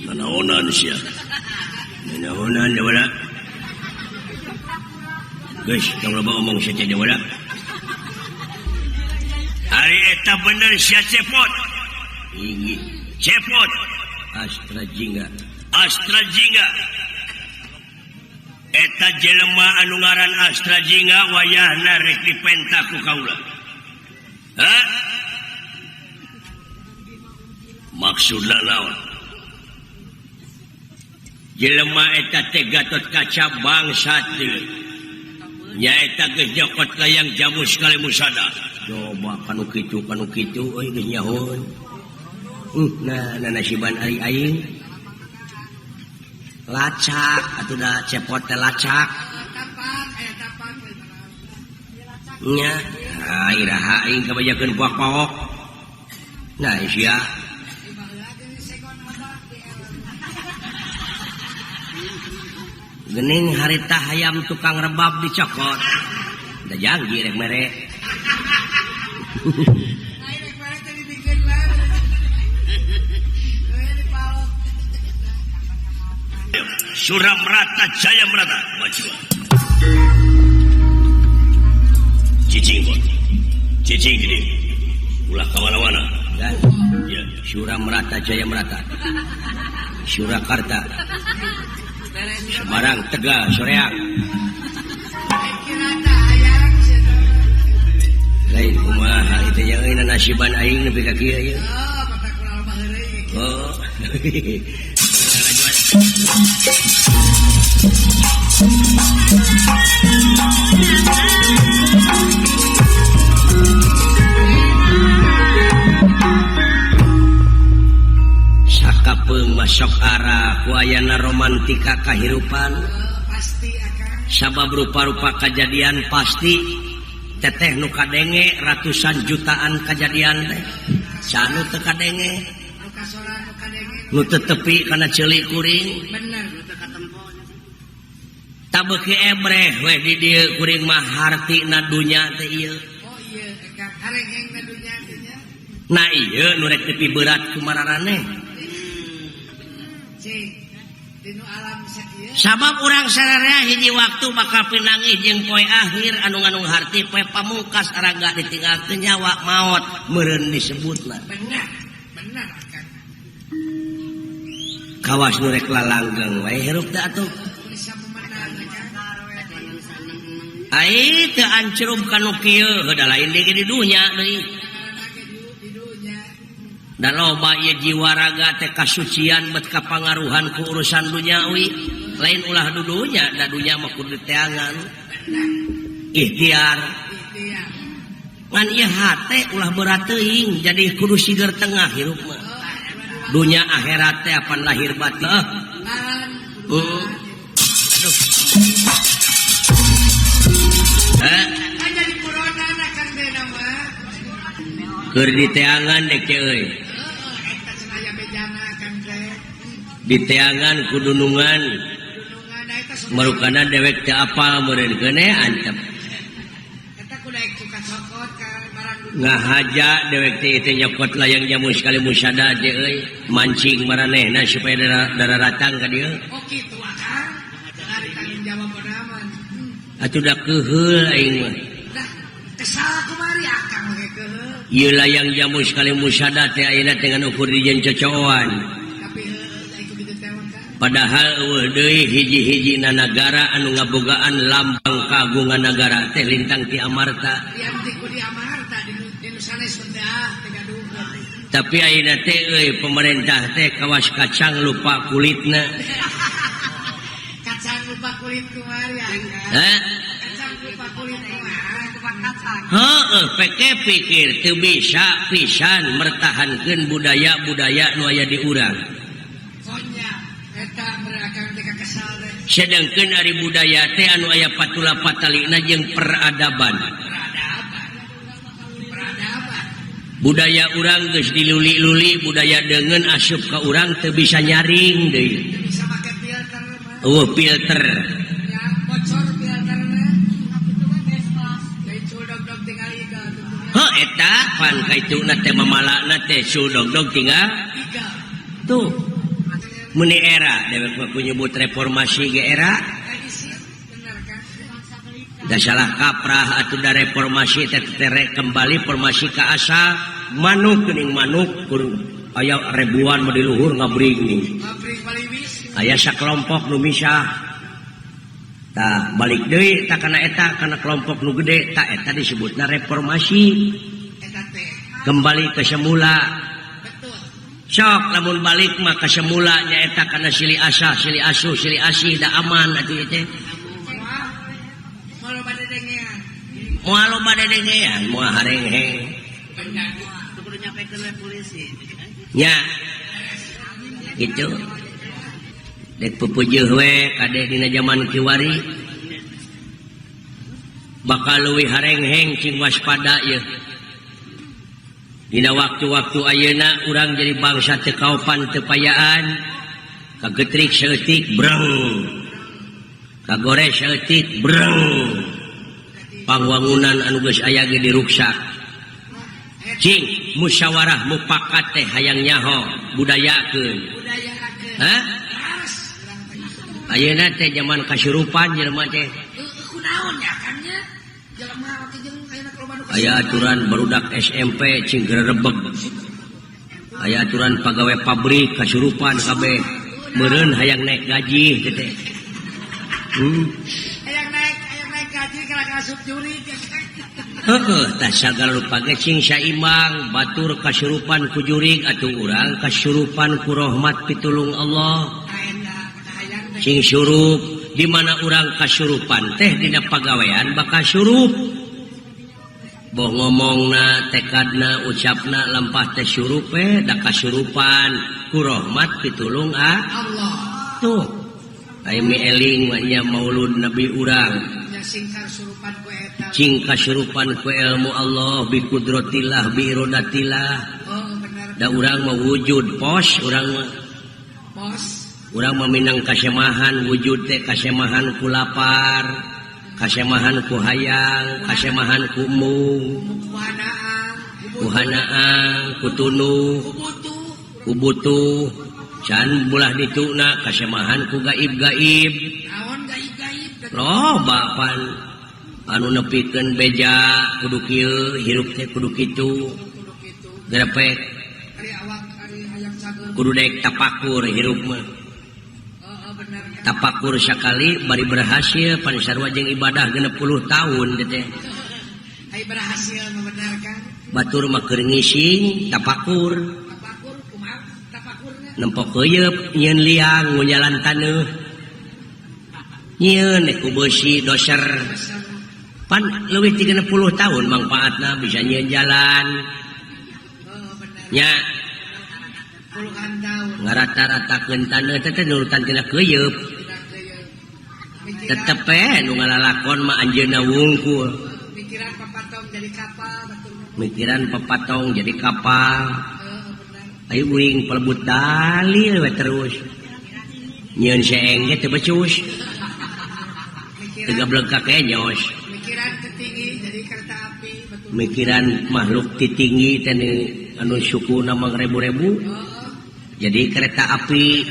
S1: nanaonan sia
S2: nanaonan da wala geus tong loba omong saja da wala
S1: hari eta bener sia cepot
S2: inggih
S1: cepot
S2: Astra Jingga
S1: eta jelema anu ngaran Astra Jingga wayahna rek dipenta ku kaula ha maksudna naon
S2: jelema eta teh Gatot Kaca bangsat deui nyaeta geus nyokot layang jamu sekali musada coba kanu kitu euy geus nyahoan nah nasiban ari aing lacak atuh da cepot teh lacak
S3: Tapak.
S2: nya iraha aing kabajakeun puak-puak nah sia gening harita hayam tukang rebab dicokot da janji rek mere
S1: Suramrata Jaya Merata maju cicing bot cicing gede ulah kemana-mana
S2: dan
S1: ya
S2: Suramrata Jaya Merata Surakarta Semarang Tegal Soreang
S3: Kirana hayang sia.
S2: lain kumaha itu yang ini nasiban aing nepi ka kieu ye
S3: Mata kurang baheureuy.
S2: oh sakapeung masok arah ku ayana romantika kahirupan
S3: Pasti akan
S2: sabab rupa-rupa kejadian pasti teteh nu kadenge ratusan jutaan kejadian teh sanu teu kadenge
S3: luka sorang luka denge.
S2: nu teu tepi kana ceuli kuring
S3: Bener.
S2: tabeuki ebreh we di dieu kuring mah hartina dunya teh ieu
S3: Oh iya, Kang. Hareng-heng na dunya teh nya.
S2: nah ieu nu rek tepi berat kumaraneh
S3: Cing. Dinu alam sakieu.
S2: sabab urang sararea hiji waktu bakal pinangih jeung poe akhir anu ngandung harti poe pamungkas araga ditinggalkeun nyawa maot meureun disebutna
S3: Bener. Bener, Kang.
S2: kawas nu rek lalanggeng wae hirup teh atuh
S3: Bisa memenang, Kang.
S2: ai teu ancrum kanu kieu da lain deui di dunya deui
S3: Karena di dunya.
S2: da loba ieu jiwa raga teh kasucian bet kapangaruhan ku urusan duniawi lain ulah dudunya da dunya mah kudu teangan ikhtiar
S3: Ikhtiar.
S2: ngan ieu hate ulah berat teuing jadi kudu sigar tengah hirup mah dunya akhirat teh apan lahir batin
S3: Lan.
S2: aduh
S3: Kan jadi corona na Kang Dena mah.
S2: keur diteangan dek euy
S3: Eta cenah bejana Kang teh.
S2: di teangan kudunungan
S3: Dunungan eta
S2: marukana dewek teu apal meureun keuneh antep
S3: eta kudu suka sokot ka barang dunia.
S2: ngahaja dewek teh teh nyokot layang jamu sekali musada je euy mancing maranehna supaya dararatang ka dieu
S3: Oh kitu Kang. Dari tanggung jawab naman.
S2: atuh da keuheul aing mah
S3: Dah Kesal kumari akang ge keuleuh.
S2: Ieu layang jamu sekali musyadah teh ayeuna dengan ukur dijen cocoan.
S3: Tapi itu kitu teh kan.
S2: Padahal eueuh deui hiji-hijina nagara anu ngabogaan lambang kagungan nagara teh lintang ti Amarta.
S3: Yang di ku di Amarta di nu sanes teh teh gaduh.
S2: Tapi ayeuna teh euy pemerintah teh kawas kacang lupa kulitna.
S3: Kacang lupa kulit kumari akang.
S2: Hah?
S3: Kacang lupa kulit kumari lupa kacang.
S2: Heeh, peke pikir teu bisa pisan mertahankeun budaya-budaya nu aya di urang.
S3: Sonya eta berakang teh kesal teh.
S2: Sedangkeun ari budaya teh anu aya patula patalina jeung peradaban.
S3: Peradaban.
S2: Budaya urang geus diluli-luli, budaya deungeun asup ka urang teu bisa nyaring deui.
S3: Teu bisa make filter mah.
S2: Filter.
S3: Ya bocor filterna. Jadi cudog-dog tinggal iga tuh.
S2: Heuh eta pan kaituna teh mamalana teh sudog-dog tinggal.
S3: Iga.
S2: Tuh. Meni era dewek mah nyebut reformasi ge era.
S3: Tradisi bener kan?
S2: Da salah kaprah atuh da reformasi teh kembali formasi ka asal manuk geuning manuk aya ribuan mah di luhur ngabring nih.
S3: Pabrik baliwis.
S2: Aya sakelompok nu misah. Tah balik deui tah kana eta kana kelompok nu gede tah eta disebutna reformasi.
S3: Eta teh.
S2: Kembali ke semula.
S3: Betul.
S2: Sok lamun balik mah ka semula nyaeta kana silih asa, silih asuh, silih asih da aman atuh teh.
S3: Kalau pada dengean.
S2: Moal loba dedengean, moal harengheng.
S3: Benar. Kudu nyampekeun we polisi.
S2: Nya. Gitu. Dek pupujeuh we kade dina zaman kiwari. Bakal leuwih harengheng cing waspada ieu. Dina waktu-waktu ayeuna urang jadi bangsa teu kaopan teu payaan. Kagetrik saeutik breng. Kagore saeutik breng. Pangwangunan anu geus aya ge diruksak. Cing musyawarah mufakat teh hayang nyaho budayakeun.
S3: Budayakeun.
S2: Hah?
S3: Harus.
S2: Ayeuna teh zaman kasurupan jelema teh.
S3: Kunaon ya kan nya? Jelema teh jeung ayeuna loba nu
S2: Aya aturan barudak SMP cing gerebeg. Aya aturan pagawe pabrik kasurupan kabeh. Meureun hayang naik gaji teh.
S3: Hayang naik gaji kana asup juri.
S2: Heeh, tah sagala rupa ge cing saimbang, batur kasurupan ku jurig atuh urang kasurupan ku rahmat pitulung Allah. Cing surup di mana urang kasurupan teh dina pagawean bakal surup. Boh ngomongna, tekadna, ucapna lampah teh surup da kasurupan ku rahmat pitulung
S3: Allah.
S2: Tuh. Aya mi eling mah nya maulud Nabi urang.
S3: Nya sing kasurupan ku eta.
S2: Cing kasurupan ku ilmu Allah bi kudratillah bi iradatillah.
S3: Oh bener.
S2: Da urang mah wujud pos urang mah.
S3: Bos.
S2: Urang mah minang kasemahan wujud teh kasemahan ku lapar, kasemahan ku hayang, kasemahan ku mung, ku hanaan, ku tunuh, ku butuh. Can bulah dituna kasemahan ku gaib-gaib.
S3: Naon gaib-gaib?
S2: Loba pan anu nepikeun beja kudu kieu, hirup teh kudu kitu. Grepek
S3: Ari awak ari hayang cageul.
S2: kudu daek tapakur hirup mah.
S3: Bener.
S2: Tapakur sakali bari berhasil pan sarua jeung ibadah 60 tahun teh.
S3: Ai berhasil bener kan?
S2: Batur mah keur ngising tapakur.
S3: Tapakur kumaha? Tapakurna.
S2: Nempok heuyeub nyieun liang ngunyalan taneuh. Nyieun ku beusi doser. Pan leuwih 30 tahun mangpaatna bisa nyieun jalan.
S3: Bener.
S2: Nya
S3: Puluhan tahun.
S2: ngarata-ratakeun taneuh teh nurutan tina heuyeub. Tetep nu ngalalakon mah anjeunna wungkul.
S3: Pikiran papatong jadi kapal betul.
S2: Mikiran pepatong jadi kapal.
S3: Bener.
S2: Ayo uing pelebut dalil we terus. Nyieun seeng ge teu becus. Teu gablek ka kenyos.
S3: Pikiran ketinggi jadi kereta api betul.
S2: Mikiran makhluk titinggi teh anu sukuna mangrebu-rebu. Jadi kereta api.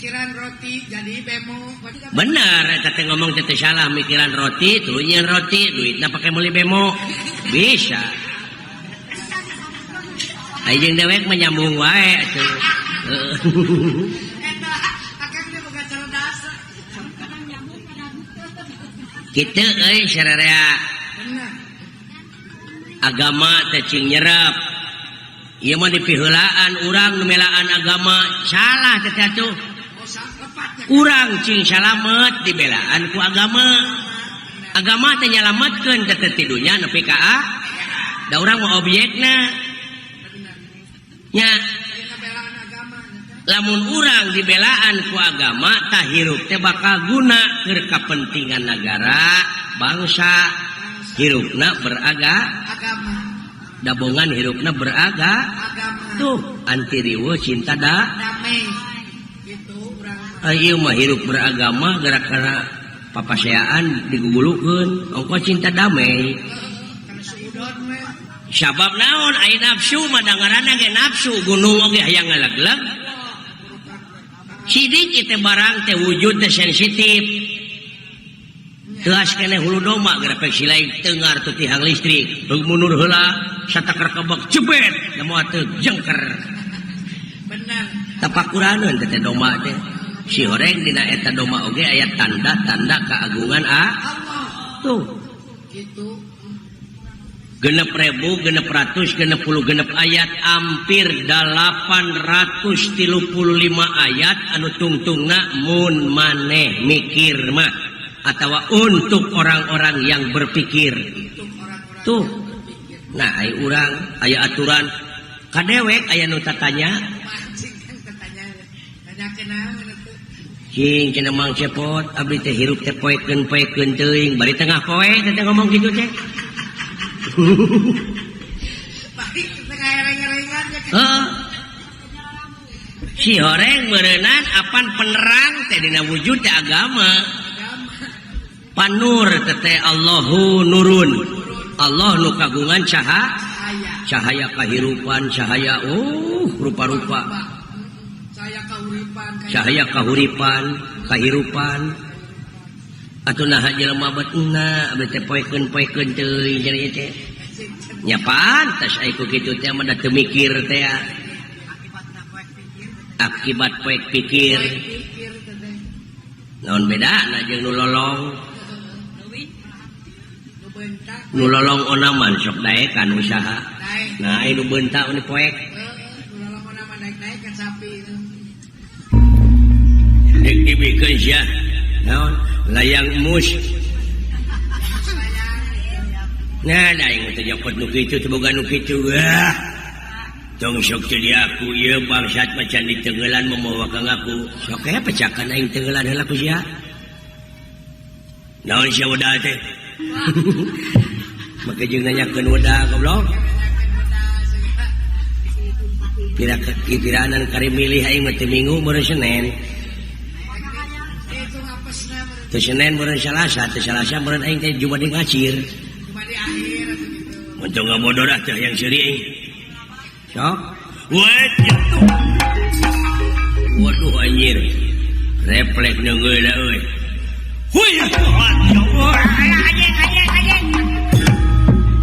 S3: mikiran roti jadi bemo.
S1: Benar eta teh ngomong teh salah mikiran roti tuh nyeun roti duitna pake meuli bemo bisa ayeung dewek menyambung wae atuh
S3: Eta akang teh boga cerdas.
S1: kitu euy sararea
S3: Benar.
S1: agama teh cing nyerep ieu mah dipiheulaan urang nu melaan agama salah teh atuh
S3: Oh, lepat ya.
S1: urang cing salamet dibelaan ku agama teh nyalametkeun teh tidunya nepi ka da urang mah objekna nya
S3: Ayeuna belaan agama.
S1: lamun urang dibelaan ku agama tah hirup teh bakal guna keur kapentingan negara bangsa hirupna
S3: Agama.
S1: dabongan hirupna
S3: Agama.
S1: tuh anti riweuh cinta
S3: Damai. Gitu urang.
S1: ieu mah hirup beragama gara-gara papaseaan digugulukeun ongko cinta damai
S3: Kana suudon we.
S1: sabab naon aya nafsu mah dangaranna ge nafsu gunung oge hayang ngalegleg sidik teh barang teh wujud teh sensitif teas keneh hulu doma gara pek silai teungar tu tihang listrik beug mundur heula satakar kebek jebet nemu atuh jengker
S3: Benar.
S1: tapakuraneun teh doma teh si horeng dina eta doma oge aya tanda-tanda keagungan tuh
S3: Gitu.
S1: genep ribu, genep ratus, genep puluh, genep ayat, hampir 835 ayat anu tungtungna mun maneh mikir mah atawa untuk orang-orang yang berpikir
S3: Untuk orang-orang
S1: tuh
S3: berpikir.
S1: nah aya urang aya aturan kadewek aya nu tatanya
S3: Mancing kan katanya. Tanyakeun naon atuh.
S1: cing cenah mang cepot abdi teh hirup teh poekeun teuing bari tengah poe teh ngomong kitu teh
S3: Baik kita ngareng-ngarengan ya kan.
S1: Heeh. Si horeng meureunana apan penerang teh dina wujud teh agama. Panur teh Allahu nurun. Allah nu kagungan cahaya kahirupan, cahaya rupa-rupa. Cahaya kahuripan, kahirupan. Atuh naha jelema betna abdi teh poekeun teuing jadi teh. Nya pantas aya ku kitu teh mah da teu mikir teh. Akibat poek pikir. Naon bedana jeung nu lolong? Nu lolong onaman sok daekan usaha. Nah, anu beuntak nu poek.
S3: Nu lolong onaman naik-naik kan sapi itu.
S1: Dek dibikeun sia. Naon? Layang mus. Nah, daing teh nyokot nu kitu teh boga nu kitu. Wah. Tong sok teu aku ieu bangsat macan di tenggelan memawa ka ngaku. Sok aya pecakan aing tenggelan heula ku sia. Naon sia wedal teh? Maka jeung nanyakeun wedal goblok. Piranan kari milih aing mah teu Minggu meureun Senin. Teu Senin meureun Salasa, teu Salasa meureun aing teh Jumat ngacir.
S3: Cuma di akhir atau gitu.
S1: Mun teu ngabodorah teh yang seuring. Sok. Waduh. Waduh anjir. Refleks neungeula euy. Huy, Tuhan, ya Allah. Anjing.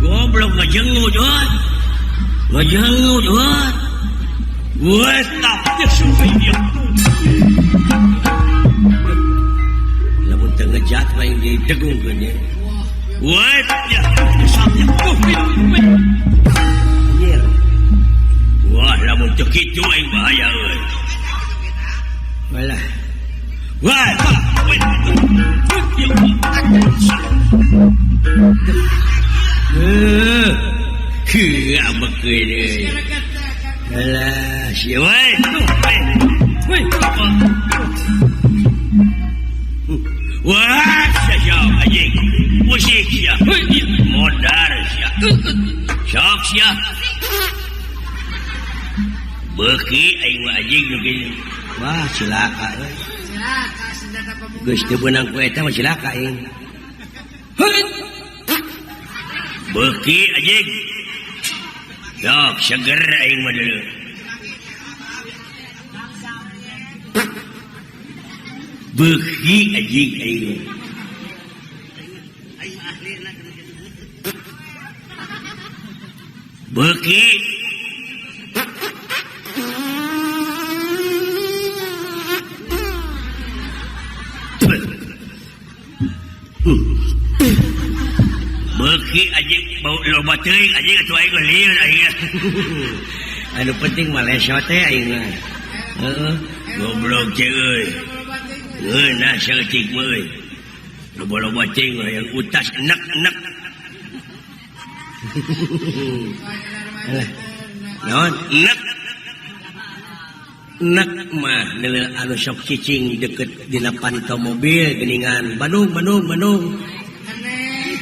S1: Goblok ngajengut, Tuhan. Ngajengut, Tuhan. Wah, tapi sumpah dia. Lamun teu ngejat main di degungkeun ya. Wah, ya. Sampai anjir. Wah, lamun teu kitu aing bahaya euy. Walah. Wah, abek euy. Alah, siapa? Wah, siapa anjing? Musik siapa? Modar siapa? Sok siapa? Beki aing mah anjing begini. Wah, cilaka euy.
S3: Cilaka senjata pembunuh.
S1: Geus teu beunang ku eta mah cilaka aing. Beki anjing. Sok seger aing mah deuleu.
S2: beuki anjing aing beuki beuki anjing bau loba teuing anjing atuh aing lieur aing anu penting mah lesot teh aing heeh goblok ceu euy ngeunah saeutik mah euy loba-loba cing yang utas enek-enek naon enek mah neuleuh anu sok cicing deket dina pantau mobil geuningan Bandung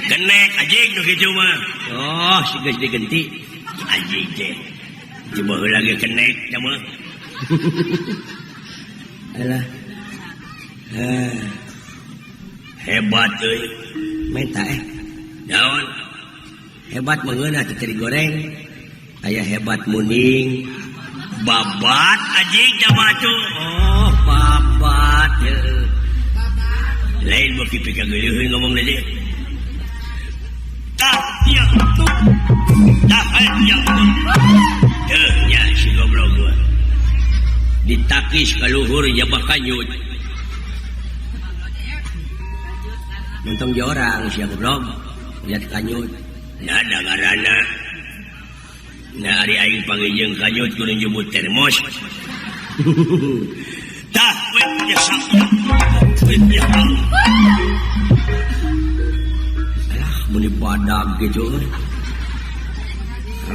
S2: kenek anjing nu kitu mah oh si geus digenti anjing teh coba heula ge kenek nya mah alah hebat euy menta naon hebat mengeunah teh teri goreng aya hebat muning babat anjing jama tuh oh babat lain beuki pika geuleuh ngomong na dia tah ya tuh tah ya ya si goblok gua ditakis ka luhur jabah kanyut nonton di orang si goblok lihat kanyut nah ada ngaranna nah ari aing panggieung kanyut kudu nyebut termos tah we punya sakit we punya alah muni badag gitu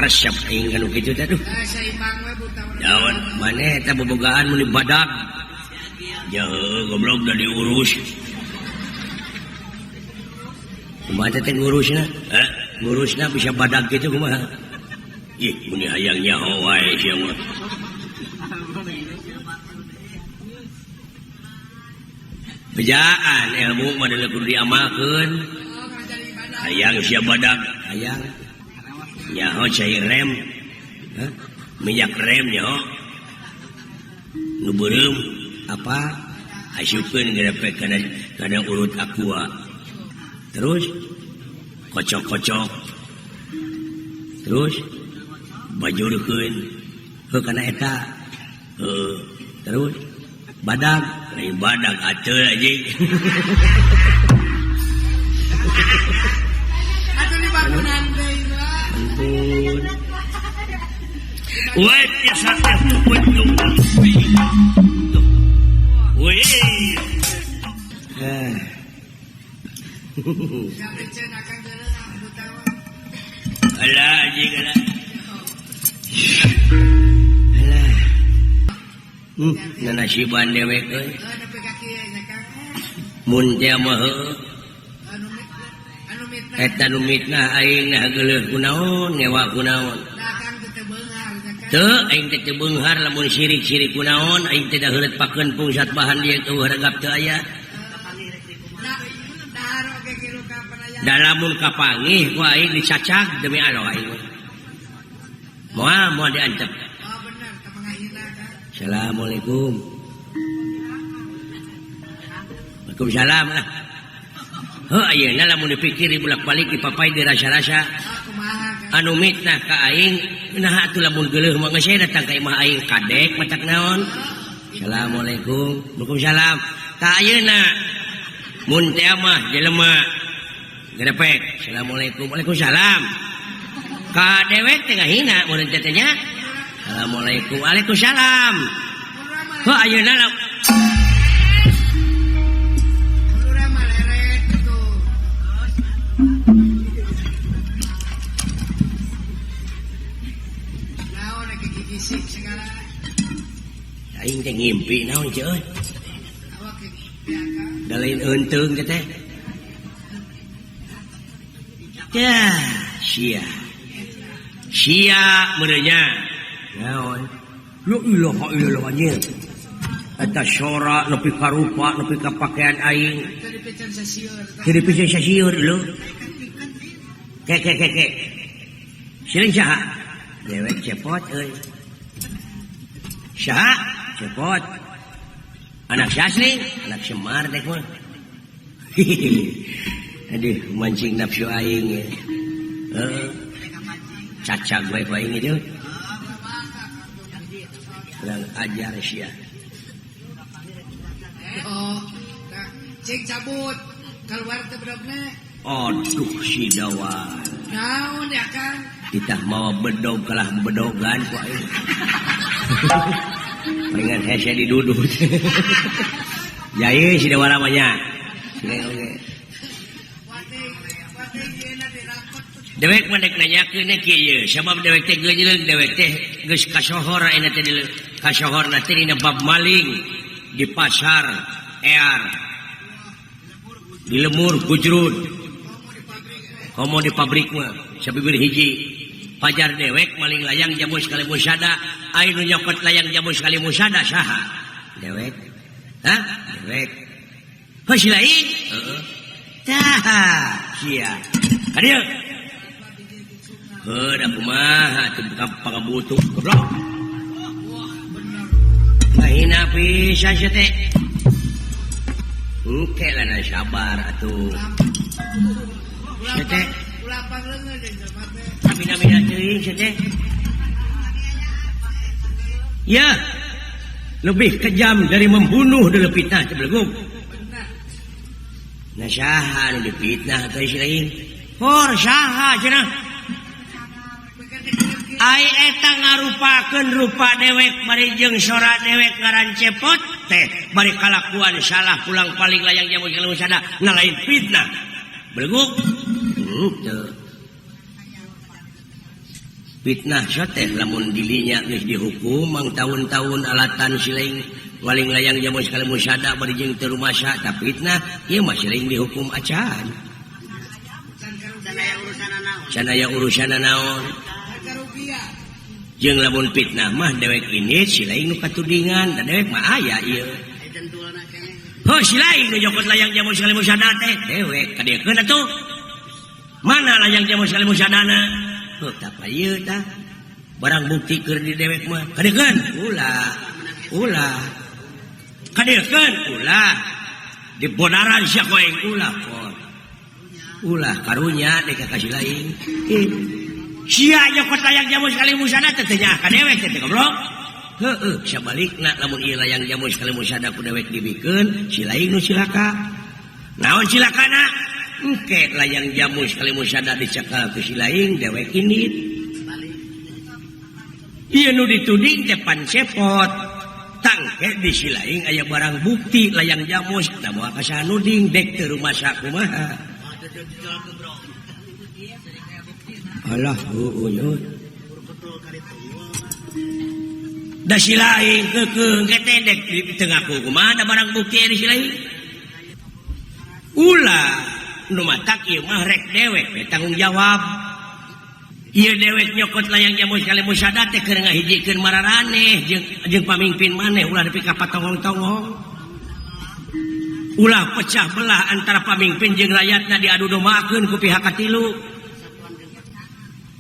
S2: resep aing anu kitu teh duh
S3: seimbang we buta
S2: daun maneh eta bobogaan muni badag ya goblok udah diurus kumaha teh ngurusna ngurusna bisa badag gitu kumaha ih muni hayang nyaho wae sia mah bejaan ilmu mah deuleu kudu diamalkeun hayang sia badag hayang nyaho cai rem minyak rem nyaho nu beureum apa asupkeun grepek kana urut aqua terus kocok-kocok terus bajurkeun heuh kana eta terus badag lain badag ateul anjing
S3: atuh di bangunan deui
S2: ampun weh biasa teh betul weh
S3: sampai cenah akan geuleuh buta
S2: alah anjing alah nanasiban dewek euy
S3: nepi ka kieu nya Kang
S2: mun teh mah
S3: anu mitna
S2: eta nu mitna aing nah geuleuh kunaon ngewa kunaon
S3: dakan teu beunghar nya Kang
S2: teu aing teh teu beunghar lamun sirik-sirik kunaon aing teh da heureut pakeun pungsat bahan dia teu haragap teu aya
S3: dahar oge kilu ka panaya
S2: da lamun kapangih ku aing dicacak demi Allah aing moal diancep
S3: oh bener teu mangahina Kang
S2: Assalamualaikum. Waalaikumsalam lah. Heuh ayeuna lamun dipikir bolak-balik dipapai dirasa-rasa
S3: kumaha Kang
S2: anu mitna ka aing nah atuh lamun geuleuh mah geus datang ka imah aing kadek matak naon. Assalamualaikum. Waalaikumsalam. Ka ayeuna mun teh mah jelema grepek. Assalamualaikum. Waalaikumsalam. Ka dewek teh ngahina mun teh nya. Assalamualaikum. Waalaikumsalam. Heuh ayeuna
S3: ulura mah lerek kitu naon ake gigisik segala
S2: aing teh ngimpi naon ce euy.
S3: awak ya Kang
S2: Da lain eunteung teh teh. Ya, sia merenya. Naon? La ilaha illallah anjir. Eta sora nepi ka rupa nepi ka pakaian aing.
S3: tadi pican sasieur
S2: Jadi bisa sasieur lho. Ke. Siling saha? Dewek cepot euy. Saha? Cepot. Anak Syasling, anak Semar deh mah. Aduh, mancing nafsu aing ya. Cacag bae aing itu. Kurang ajar sia.
S3: Oh, nah, cing cabut keluar teh bedogna.
S2: Aduh si Dawan.
S3: Naon ya Kang?
S2: Kita mau bedog kalah bedogan ku aing. Dengan hese didudut. Ya ieu si Dawan namanya. Oke. Dewek mandek nanyakeun kieu ye, sabab dewek teh geujleug dewek teh geus kasohor ayeuna teh kasohorna teh dina bab maling di pasar ear. Di lemur gujrud. Komo di pabrik mah sabibir hiji. Pajar dewek maling layang jamu sekali musada, aya nu nyokot layang jamu sekali musada saha? Dewek. Hah? Dewek. Heuh si lain? Heeh. Tah, sia. Kadieu. Heuh, kumaha teu pangabutuh goblok. Mahina pisan sia teh. Engke lah na sabar atuh. Sia teh.
S3: Ulapang leungeun jeung tempat teh.
S2: Amina teuing sia teh. Ya. Lebih kejam dari membunuh dalam fitnah teh belegum. Nah saha nu dipitnah teh si lain. Hor saha cenah. Ai eta ngarupakeun rupa dewek bari jeung sora dewek ngaran cepot teh bari kalakuan salah pulang paling layang jamu kalau sada ngalain fitnah. Beleguk. Teu. Fitnah teh lamun dilinya geus dihukum mang tahun-tahun alatan silaing waling layang jamu sekali musada bari jeung teu rumasa tapi fitnah ieu mah silaing dihukum acan. Sanaya urusanna naon? Jeung lamun fitnah mah dewek ini silaing nu katudingan da dewek mah aya ieu. Heuh silaing nu nyokot layang jamu sekali musada teh dewek kadeukeun atuh. Mana layang jamu sekali musadana? Heuh tah ieu tah. Barang bukti keur di dewek mah kadeukeun ulah. Kadeukeun ulah. Di bonaran sia koeng ulah pon. Ulah karunya dek kasih lain. Sia nyokot layang jamu sekali musada teh nya ka dewek teh goblok. Heueuh sabalikna lamun ieu layang jamu sekali musada ku dewek dibikeun si lain nu cilaka. Naon cilakana? Engke layang jamu sekali musada dicakal ku si lain dewek ini. Ieu nu dituding teh pan cepot. Tangke di si lain aya barang bukti layang jamu da moal ka saha nuding dek teu rumasa kumaha. Alah uyut. Da si lain kekeung teh dek di tengah kumaha da barang bukti di si lain. Ulah nu matak ieu mah rek dewek tanggung jawab. Ieu dewek nyokot layang jamu sekali musada teh keur ngahijikeun mararaneh jeung pamimpin maneh ulah nepi ka patongong-tongong. Ulah pecah belah antara pamimpin jeung rakyatna diadu domaakeun ku pihak katilu.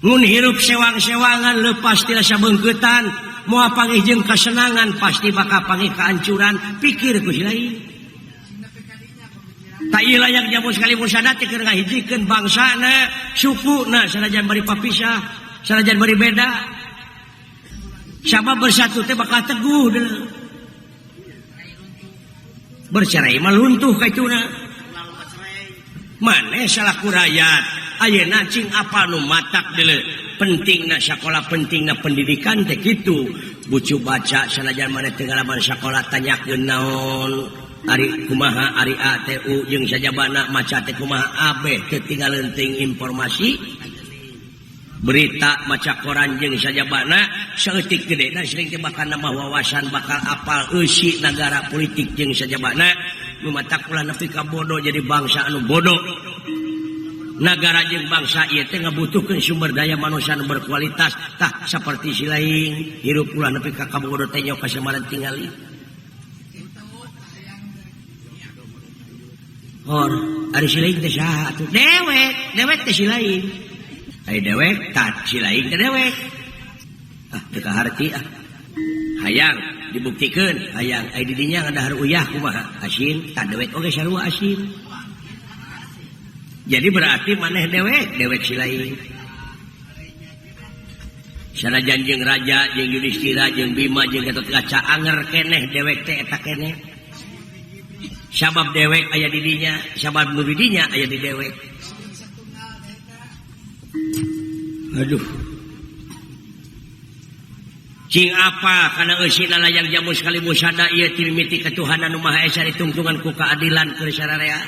S2: Mun hirup sewang-sewangan leupas ti rasa beungkeutan, moal panggih jeung kasenangan pasti bakal panggih kahancuran, pikir ku si lain. Tak ieu layang jamu sekali musada teh keur ngahijikeun bangsana, sukuna sanajan bari papisah, sanajan bari beda. Sabab bersatu teh bakal teguh deuleu. Bercerai mah luntuh kaituna. Maneh salaku rakyat ayeuna cing apa nu matak deuleu pentingna sakola pentingna pendidikan teh kitu bucu baca sanajan maneh teu ngalaman sakola tanyakeun naon ari kumaha ari A teh U jeung sajabana maca teh kumaha abeh teu tinggal leuting informasi berita maca koran jeung sajabana saeutik gedena sering teh bakal nambah wawasan bakal apal eusi negara politik jeung sajabana nu matak ulah nepi ka bodoh jadi bangsa anu bodoh. Negara jeung bangsa ieu teh ngabutuhkeun sumber daya manusia anu berkualitas tah saperti si lain hirup ulah nepi ka kabodoh teh nyok kasamaran tingali. Hor ari si lain teh saha atuh? Dewek teh si lain. Ai dewek tah si lain teh dewek. Ah teu kaharti ah. hayang dibuktikan hayang didinya ngadahar uyah kumaha asin tak dewek oge sarua asin jadi berarti maneh dewek si lain sanajan jeung raja jeung Yudhistira jeung Bima jeung Gatotkaca anger keneh dewek teh eta keneh sabab dewek aya di dinya sabab nu di dinya aya di dewek aduh cing apa kana eusina layang jamu sekali musada ieu ti mimiti katuhanan nu maha esa ditungtungan ku keadilan keur sararea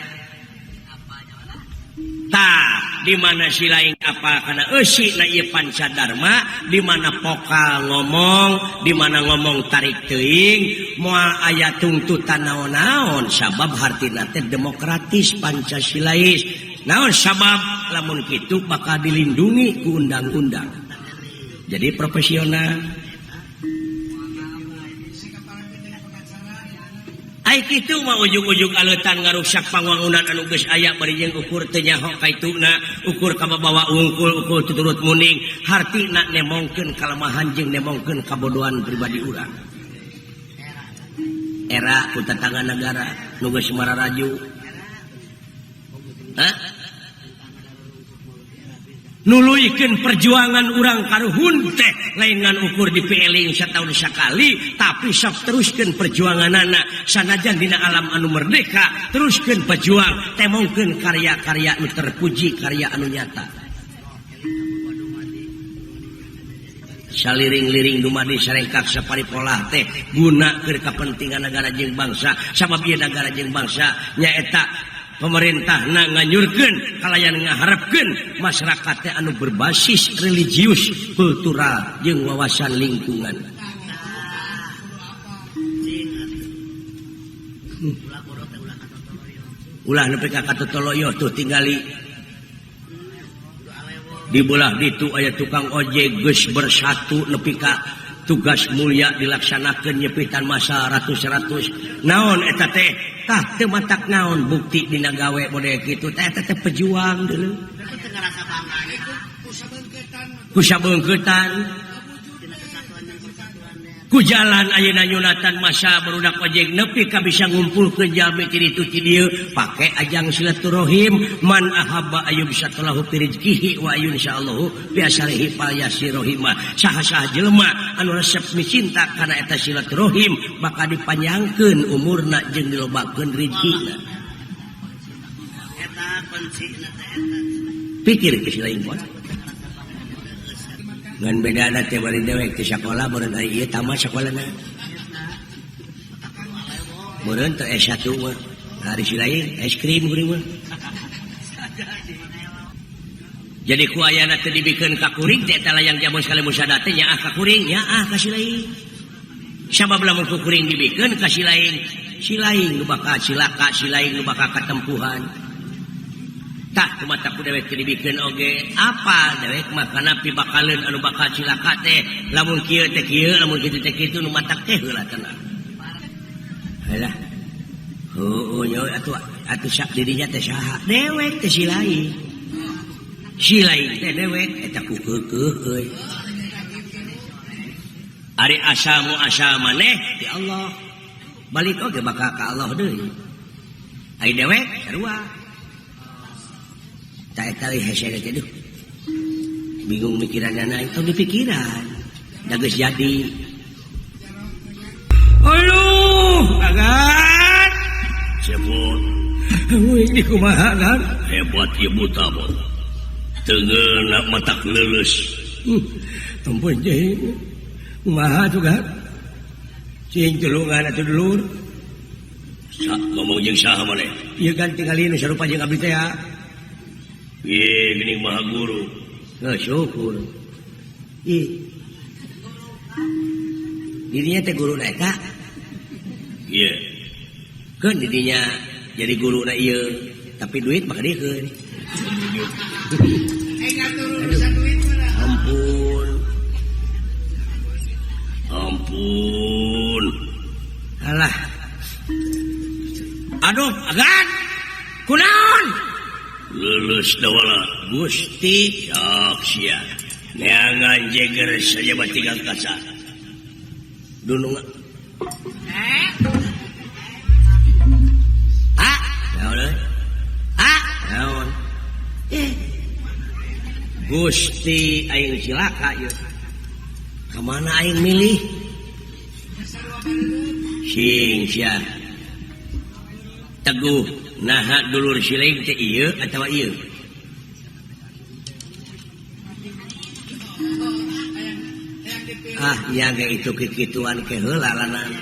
S2: tah di mana si lain apa kana eusina ieu pancadarma di mana pokal ngomong di mana ngomong tarik teuing moal aya tuntutan naon-naon sabab hartina teh demokratis pancasilais naon sabab lamun kitu bakal dilindungi ku undang-undang jadi profesional ai kitu mah ujug-ujug aleutan ngarusak pangwangunan anu geus aya bari jeung ukur teu nyaho kaituna ukur kabawa ungkul ukur tuturut muning hartina nemongkeun kalemahan jeung nemongkeun kabodohan pribadi urang era ku tatangga negara nu geus mararaju nuluykeun perjuangan urang karuhun teh lain ngan ukur di PLing sataun sakali tapi sok teruskeun perjuanganana sanajan dina alam anu merdeka teruskeun pejuang temongkeun karya-karya anu terpuji karya anu nyata saliring-liring dumadi sarengkak saparipolah teh guna keur kapentingan negara jeung bangsa sabab ieu negara jeung bangsa nyaeta pemerintah nganyurkeun kalayan ngaharepkeun masyarakat teh anu berbasis religius, kultural jeung wawasan lingkungan. Ulah nepi ka Katotoloyo tuh tinggali di belah ditu aya tukang ojek geus bersatu nepi ka tugas mulia dilaksanakeun nyepitan masa ratus-ratus naon eta teh tah teu matak naon bukti dina gawe model kitu teh eta teh pejuang deuleu ku sabeungkeutan ku jalan ayeuna nyunatan masa barudak ojek nepi ka bisa ngumpulkeun jalmi ti ditu ti dieu pake ajang silaturahim man ahabba ayyub satalahu fi rizqihi wa insyaallah bi asarihi fal yasirohima saha-saha jelema anu resep cinta kana eta silaturahim bakal dipanjangkeun umurna jeung dilobakeun rezekina eta kuncina teh eta pikir ke lain pos ngan bedana teh bari dewek ti sakola meureun ari ieu tamat sakolana meureun teh S1 mah hari si lain es krim kuring mah jadi ku ayana teh dibikeun ka kuring teh eta layang jamu sekali musada teh nyaah ka kuring nyaah ka si lain sabab lamun ku kuring dibikeun ka si lain nu bakal cilaka si lain nu bakal katempuhan tak kumata ku dewek dibikeun oge apa dewek mah kana pibakaleun anu bakal cilaka teh lamun kieu teh kieu lamun kitu teh kitu nu matak teh heula tenang halah nya atuh sak dirinya teh saha dewek teh si lain teh dewek eta ku keukeuh euy ari asamu asa maneh ti Allah balik oge bakal ka Allah deui ai dewek sarua tak kali hese teh duh bingung mikiranna itu dipikiran da geus jadi aduh agan sebut ini kumaha kan hebat ieu buta mah teungeuna matak leuleus ampun jeung kumaha juga cing tulungan atuh dulur ngomong jeung saha maneh ieu kan tingali nu sarupa jeung abdi teh gini maha guru syukur dirinya teh guru na eta iya kan dirinya jadi guru na iya tapi duit maka dia kan ampun alah aduh agan kunaon lulus dawala Gusti yak sia neangan jeger saja batigang kaca dunungan
S3: Eh,
S2: naon naon Gusti aing cilaka ieu kemana aing milih sing sia teguh naha dulur siling teh ieu atawa ieu ya ge itu kikituan ke heula lanan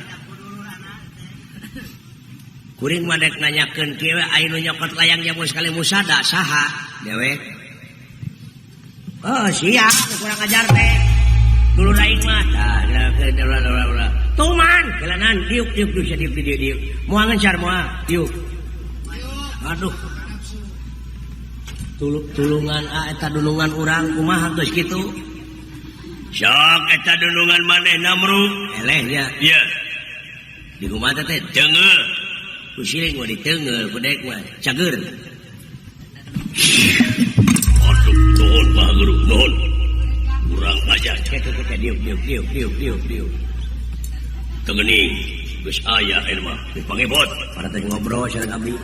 S2: kuring mah dek nanyakeun kieu aya nu nyokot layang jamu sekali musada saha dewek oh sia kurang ajar teh dulu lain mah tuman kelanan diuk moal ngencar moal diuk aduh tulungan eta dunungan urang kumaha geus kitu sok eta dunungan maneh namru elehnya iya di rumah teh deungeu ku siling mah diteungeu ku dek mah cager aduh nuhun Pak Guru nuhun urang aja diuk tegening geus aya mah dipangibot para teh ngobrol sareng abdi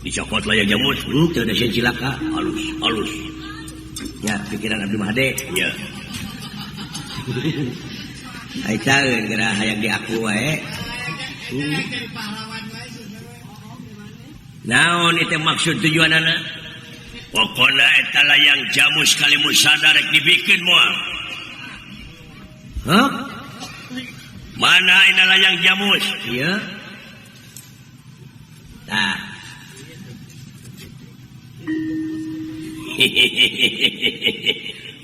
S2: dicokot layang jamut teu da sieun cilaka alus ya pikiran abdi mah hade ya ai caeun geura hayang diaku wae
S3: jadi pahlawan wae
S2: naon itu maksud tujuanana pokona eta layang jamu sekali musada rek dibikeun moal hah mana ina layang jamus ieu tah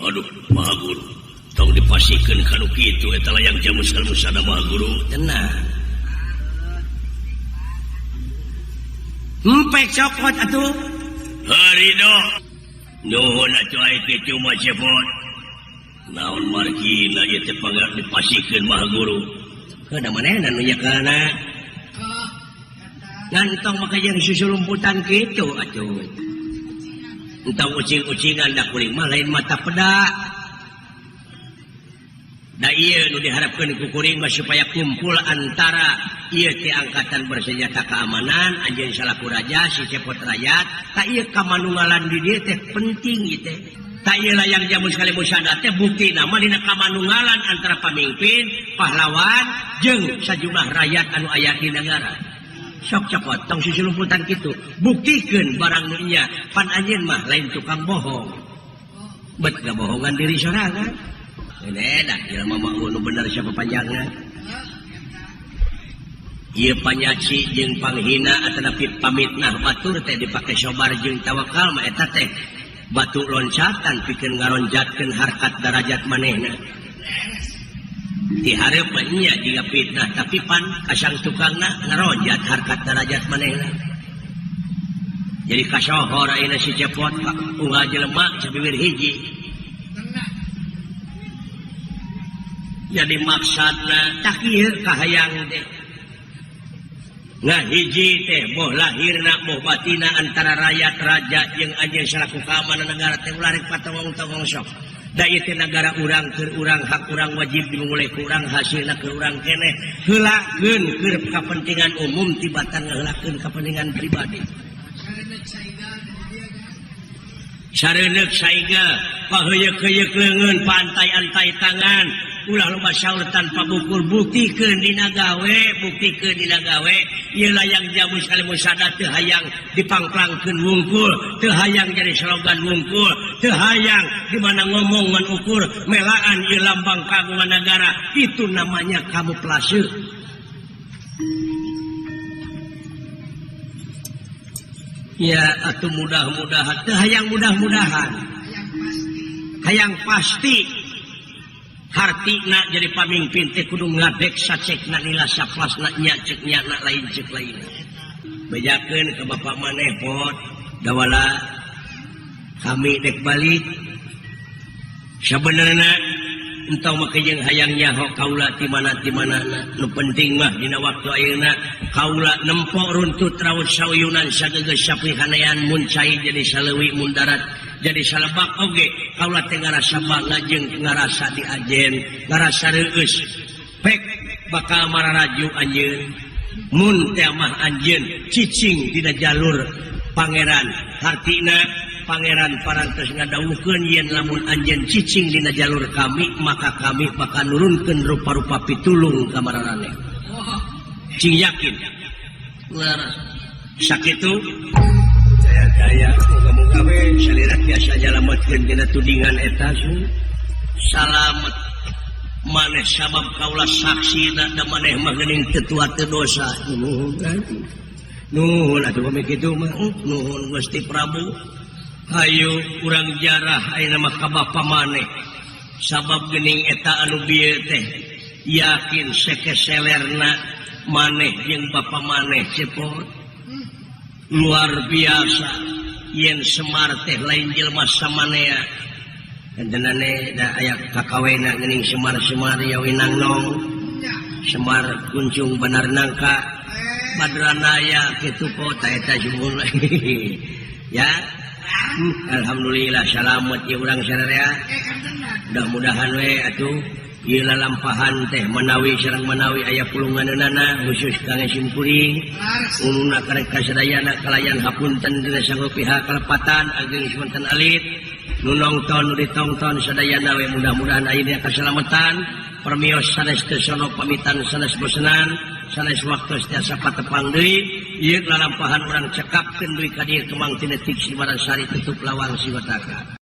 S2: aduh Maha Guru tong dipasikeun kanu kitu eta layang jamus sekali musada Maha Guru tenang empek cokot atuh harido nuhun atuh aya kitu mah cepot naon margina ieu teh pangga dipasikeun Maha Guru kada manehna nu nyekelna ngantong makajang susulumputan kitu atuh entang ucing-ucingan da kuring mah lain mata peda da ieu nu diharapkeun ku kuring mah supaya kumpul antara ieu teh angkatan bersenjata keamanan anjeun salaku raja si cepot rakyat ta ieu kamanunggalan di dieu teh penting ieu teh ta ieu layang jamu sekali musada teh buktina mah dina kamanunggalan antara pamimpin pahlawan jeung sajumlah rakyat anu aya di negara sok cokot tong susulumputan kitu buktikeun barang nu nya pan anjeun mah lain tukang bohong bet gabohongan diri sorangan dah jelema mah nu bener siapa panjangna ieu panyaci jeung panghina atanapi pamitnah batur teh dipake sobar jeung tawakal mah eta teh batu loncatan pikeun ngaronjatkeun harkat darajat manehna di hareup nya jiga fitnah tapi pan kasang tukangna ngaronjat harkat darajat manehna jadi kasohor ayeuna si cepot unggal jelema sabiwir hiji jadi maksudna tak ieu kahayang teh ngahiji teh moh lahirna moh batina antara rakyat raja jeung anjeun salaku keamanan negara teh ulah rek patongong-tongong sok da ieu teh negara urang keur urang hak urang wajib dimulai ku urang hasilna keur urang keneh heulakeun keur kapentingan umum tibatan heulakeun kapentingan pribadi sareuneup saiga paheuyeuh-heuyeuk leungeun pantai-antai tangan ulah loba saur tanpa bukur buktikeun dina gawe ieu layang jamu sekali musada teu hayang dipangklangkeun wungkul teu hayang jadi slogan wungkul teu hayang di mana ngomong ngan ukur melaan ieu lambang kagungan negara itu namanya kamuflase ya atuh mudah-mudahan teu hayang mudah-mudahan hayang pasti hartina jadi pamimpin teh kudu ngadek sacekna nila saplasna nya cek nya na lain cek lain bejakeun ke bapak maneh pot dawala kami dek balik sabenerna entong make jeung hayang nyaho kaula ti mana nu penting mah dina waktu ayeuna kaula nempo runtut raut sauyunan sageus sapihanayan mun cai jadi saleuwi mun darat jadi salebak oge kaula teh ngarasa bangga jeung ngarasa diajen ngarasa reueus pek bakal mararaju anjeun mun teh mah anjeun cicing dina jalur pangeran hartina pangeran parantos ngadawuhkeun yen lamun anjeun cicing dina jalur kami maka kami bakal nurunkeun rupa-rupa pitulung ka mararane cing yakin laras sakitu jaya moga-moga we salira tiasa nyalametkeun dina tudingan eta salamet maneh sabab kaula saksi da maneh mah geuning tetua teu dosa nuhun atuh pami kitu mah nuhun Gusti Prabu hayu urang jarah ayeuna mah ka bapa maneh sabab geuning eta anu bieu teh yakin sekeselerna maneh jeung bapa maneh cepot luar biasa yen Semar teh lain jelema samanea entenane da aya kakawena geuning Semar-Semar yawinang nong Semar kuncung benar nangka Badranaya kitu kota eta jumun ya alhamdulillah salamet ya urang sadaya mudah-mudahan we atuh ieu lalampahan teh menawi sareng menawi aya pulunganeunana khusus kang simkuring umumna karek kasadayana kalayan hapunten dina sanggup pihak kalepatan ageng wonten alit nu nongton nu ditongton sadayana we mudah-mudahan aya dina kasalamatan permios sanes teu sono pamitan sanes bosenan sanes waktu tiasa patepang deui ieu lalampahan urang cekapkeun deui ka dieu kemang tinetik Simarasari tutup lawang siwataka.